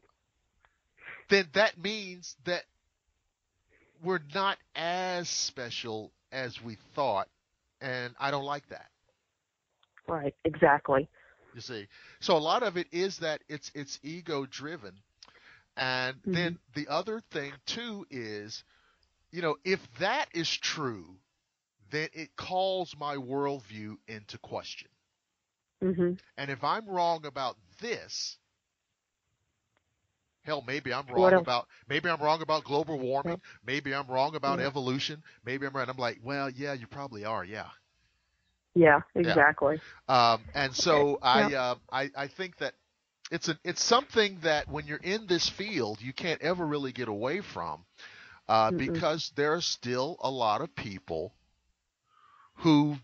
then that means that we're not as special as we thought. And I don't like that. Right, exactly. You see, so a lot of it is that it's ego driven, and then the other thing too is, if that is true, then it calls my worldview into question. And if I'm wrong about this, Hell, maybe I'm What wrong else? about global warming. Yep. Maybe I'm wrong about Yeah. evolution. Maybe I'm right. I'm like, well, yeah, you probably are. Yeah. Yeah, exactly. And so Yep. I think that it's something that when you're in this field, you can't ever really get away from, Mm-mm. because there are still a lot of people who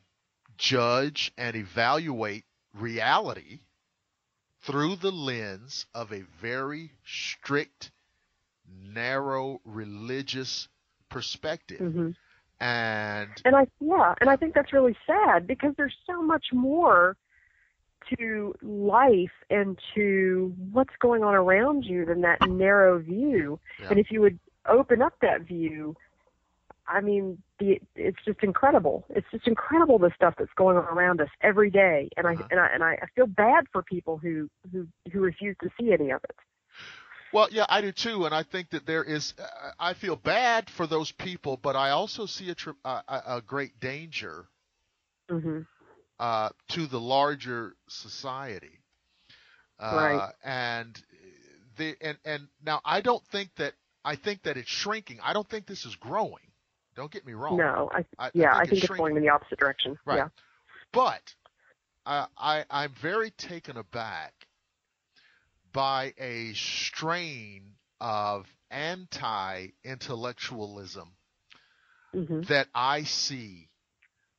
judge and evaluate reality through the lens of a very strict, narrow religious perspective. Mhm. And And I think that's really sad because there's so much more to life and to what's going on around you than that narrow view. yeah, And if you would open up that view, I mean, it's just incredible. It's just incredible the stuff that's going on around us every day. And uh-huh. I feel bad for people who refuse to see any of it. Well, yeah, I do too, and I think that there is. I feel bad for those people, but I also see a great danger Mhm. to the larger society. Right. And and now I think that it's shrinking. I don't think this is growing. Don't get me wrong. No, I I think it's think it's going shrinking. in the opposite direction. Right. Yeah. But I'm very taken aback by a strain of anti-intellectualism Mhm. that I see,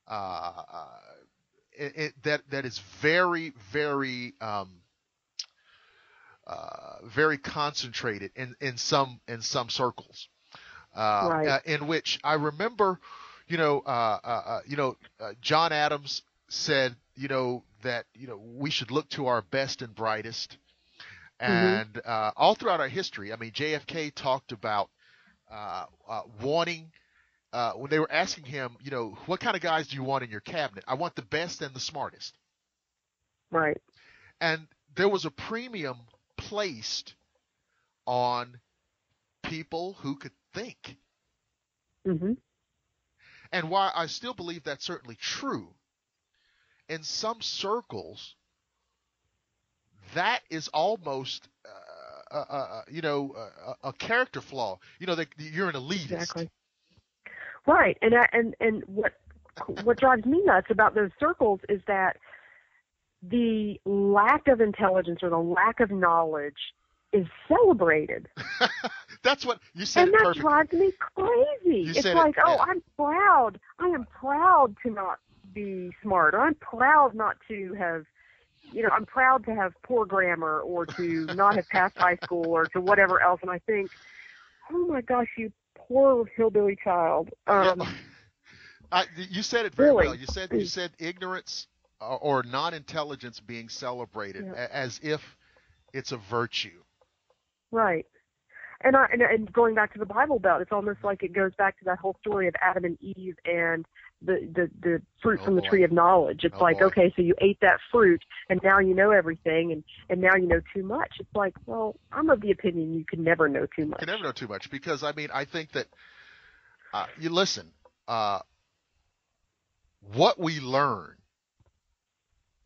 that is very, very, very concentrated in some circles, Right. in which I remember, John Adams said, that we should look to our best and brightest. Mhm. And all throughout our history, I mean, JFK talked about wanting, when they were asking him, what kind of guys do you want in your cabinet? I want the best and the smartest. Right. And there was a premium placed on people who could think. Mhm. And while I still believe that's certainly true, in some circles, that is almost a character flaw. That you're an elitist. Exactly. Right. And what drives me nuts about those circles is that the lack of intelligence or the lack of knowledge is celebrated. That's what you said. And It that perfectly. drives me crazy. You It's said like, it. oh, Yeah. I'm proud. I am proud to not be smart. Or I'm proud not to have, I'm proud to have poor grammar or to not have passed high school or to whatever else. And I think, oh my gosh, you poor hillbilly child. You said it very Really? well. You said ignorance or non-intelligence being celebrated Yeah. as if it's a virtue. Right. And going back to the Bible Belt, it's almost like it goes back to that whole story of Adam and Eve and the fruit from the tree of knowledge. It's like, okay, so you ate that fruit and now you know everything and now you know too much. It's like, well, I'm of the opinion you can never know too much. You can never know too much because, I mean, I think that you listen, what we learn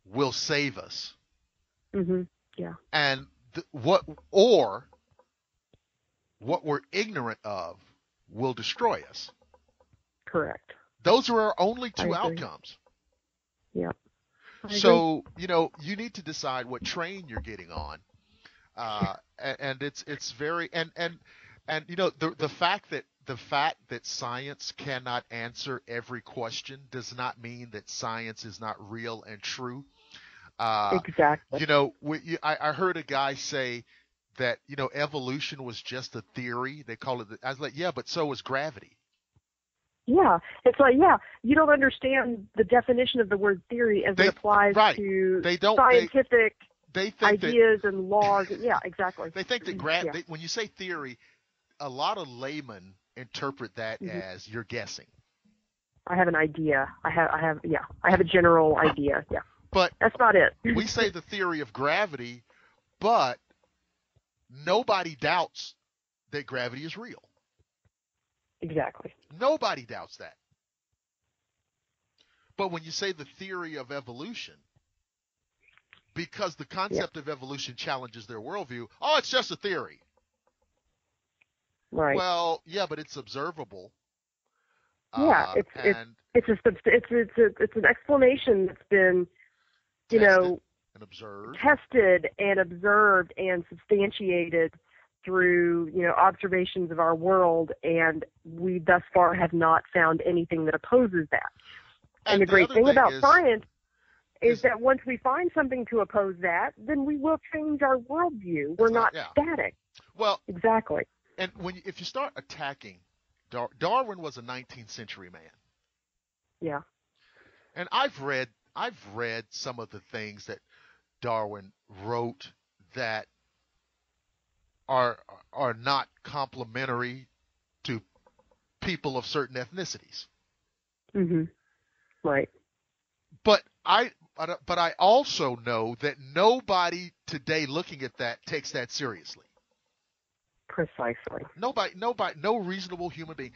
will save us. Mm-hmm. Yeah. And what we're ignorant of will destroy us. Correct. Those are our only two outcomes. Yeah. So, you need to decide what train you're getting on. And it's very, and the fact that science cannot answer every question does not mean that science is not real and true. Exactly. I heard a guy say that, evolution was just a theory. They call it, I was like, yeah, but so is gravity. Yeah. It's like, yeah, you don't understand the definition of the word theory as it applies to scientific ideas and laws. Yeah, exactly. They think that when you say theory, a lot of laymen interpret that as you're guessing. I have an idea. I have a general idea. Yeah. But that's not it. We say the theory of gravity, but nobody doubts that gravity is real. Exactly. Nobody doubts that. But when you say the theory of evolution, because the concept of evolution challenges their worldview, oh, it's just a theory. Right. Well, yeah, but it's observable. Yeah, And it's an explanation that's been, you tested know, and observed. tested and observed and substantiated through, you know, observations of our world, and we thus far have not found anything that opposes that. And the great thing about science is that once we find something to oppose that, then we will change our worldview. We're not static. Well, exactly. And if you start attacking, Darwin was a 19th century man. Yeah. And I've read some of the things that Darwin wrote that are not complimentary to people of certain ethnicities. Mhm. Right. But I also know that nobody today looking at that takes that seriously. Precisely. Nobody, no reasonable human being.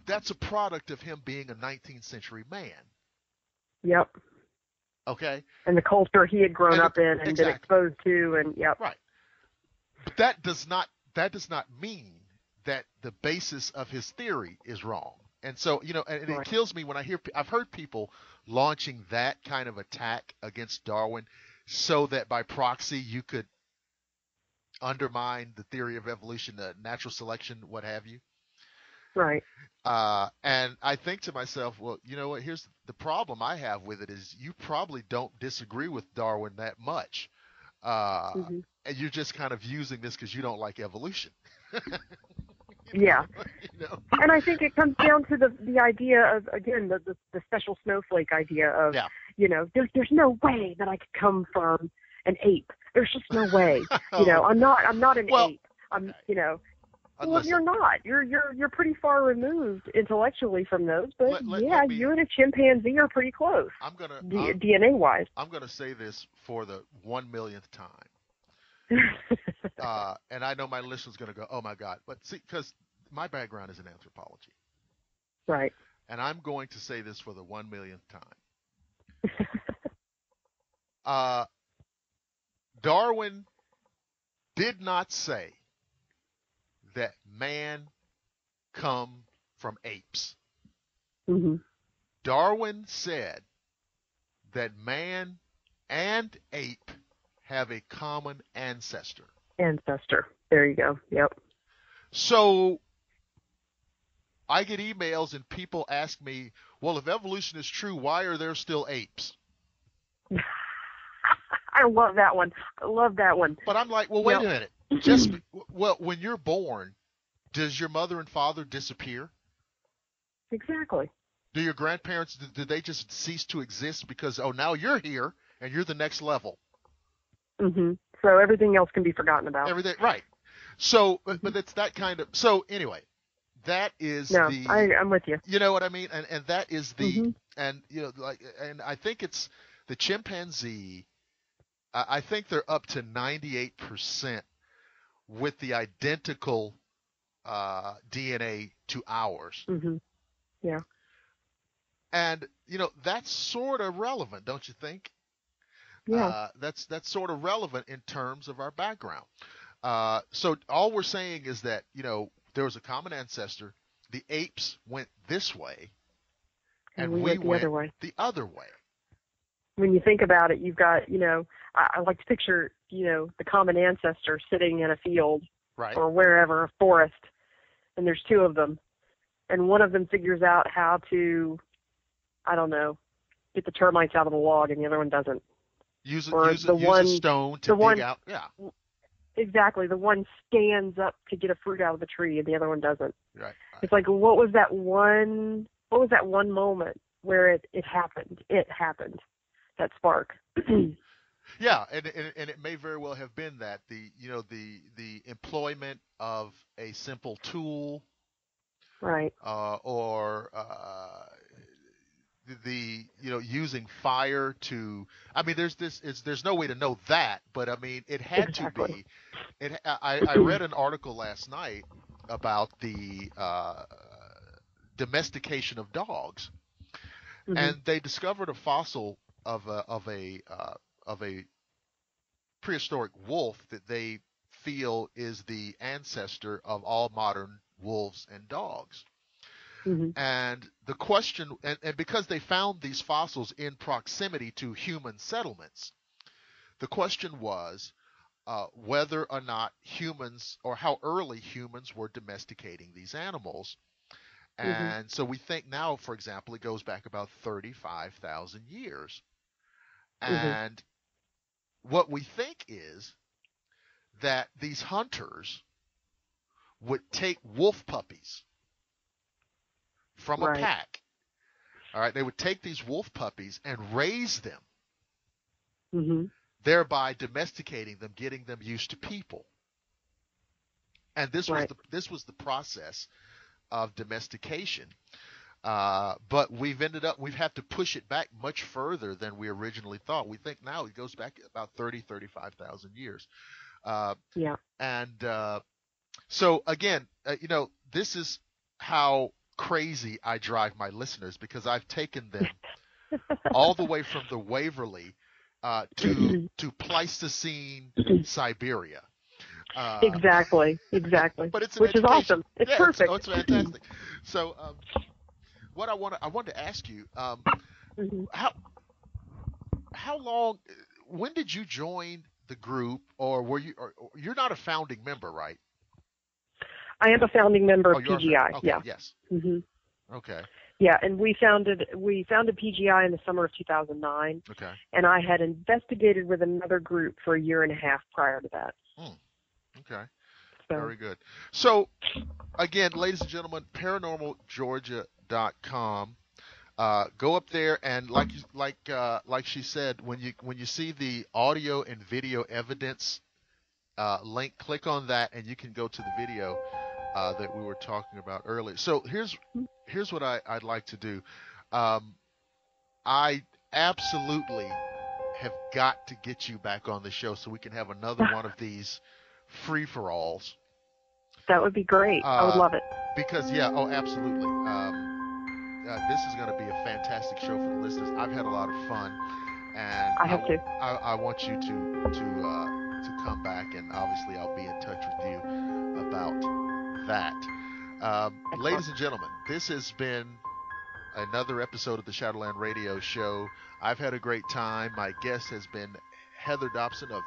That's a product of him being a 19th century man. Yep. Okay. And the culture he had grown up in and been exposed to, and yep. Right. But that does not mean that the basis of his theory is wrong. And so, you know, and it kills me when I've heard people launching that kind of attack against Darwin so that by proxy you could undermine the theory of evolution, the natural selection, what have you. Right. And I think to myself, well, you know what, here's the problem I have with it is you probably don't disagree with Darwin that much. And you're just kind of using this because you don't like evolution. Yeah. You know? And I think it comes down to the idea of, again, the special snowflake idea of, you know, there's no way that I could come from an ape. There's just no way. You know, I'm not an ape. I'm, you know. Well, you're not. You're pretty far removed intellectually from those, but you and a chimpanzee are pretty close. DNA-wise. I'm gonna say this for the 1 millionth time. And I know my listeners going to go, oh my God. But see, because my background is in anthropology. Right. And I'm going to say this for the 1 millionth time. Darwin did not say that man come from apes. Mm-hmm. Darwin said that man and ape have a common ancestor. There you go. Yep. So I get emails and people ask me, well, if evolution is true, why are there still apes? I love that one. But I'm like, well, wait a minute. When you're born, does your mother and father disappear? Exactly. Do your grandparents, did they just cease to exist because, now you're here and you're the next level? Mm-hmm. So everything else can be forgotten about. Everything, right. So, but it's that kind of, so anyway, that is I'm with you. You know what I mean? And that is the, and, you know, like, and I think it's the chimpanzee, I think they're up to 98% with the identical DNA to ours. Mm-hmm. Yeah. And, you know, that's sort of relevant, don't you think? Yeah. That's sort of relevant in terms of our background. So all we're saying is that, you know, there was a common ancestor. The apes went this way, and we went the other way. When you think about it, you've got, you know, I like to picture, you know, the common ancestor sitting in a field or wherever, a forest, and there's two of them, and one of them figures out how to, I don't know, get the termites out of the log, and the other one doesn't. Use a stone to dig out. Yeah. Exactly. The one stands up to get a fruit out of the tree, and the other one doesn't. Right. It's like, what was that one moment where it happened? It happened. That spark. Yeah, and it may very well have been that the employment of a simple tool, right, or using fire to. I mean, there's no way to know that, but I mean, it had to be. I read an article last night about the domestication of dogs, and they discovered a fossil of a prehistoric wolf that they feel is the ancestor of all modern wolves and dogs. Mm-hmm. And the question, and because they found these fossils in proximity to human settlements, the question was whether or not humans, or how early humans were domesticating these animals. Mm-hmm. And so we think now, for example, it goes back about 35,000 years. Mm-hmm. And what we think is that these hunters would take wolf puppies from a Right. pack. All right, they would take these wolf puppies and raise them, Mm-hmm. thereby domesticating them, getting them used to people. And this Right. was the process of domestication. But we've had to push it back much further than we originally thought. We think now it goes back about 35,000 years. Yeah. And so again, this is how crazy I drive my listeners, because I've taken them all the way from the Waverly to Pleistocene Siberia. Exactly. But it's an Which education. is awesome. It's Yeah, perfect. it's fantastic. So, what I wanted to ask you, Mm-hmm. how long, when did you join the group, or you're not a founding member, right? I am a founding member of you're PGI. okay, Yeah. yes. Mm-hmm. Okay. Yeah, and we founded PGI in the summer of 2009. Okay. And I had investigated with another group for a year and a half prior to that. Okay. So. Very good. So, again, ladies and gentlemen, paranormalgeorgia.com. Go up there, and like she said, when you see the audio and video evidence link, click on that, and you can go to the video that we were talking about earlier. So here's what I'd like to do. I absolutely have got to get you back on the show so we can have another one of these free-for-alls. That would be great. I would love it. Because absolutely. This is going to be a fantastic show for the listeners. I've had a lot of fun, and I have to. I want you to come back, and obviously I'll be in touch with you about that. Ladies and gentlemen, this has been another episode of the Shadowland Radio Show. I've had a great time. My guest has been Heather Dobson of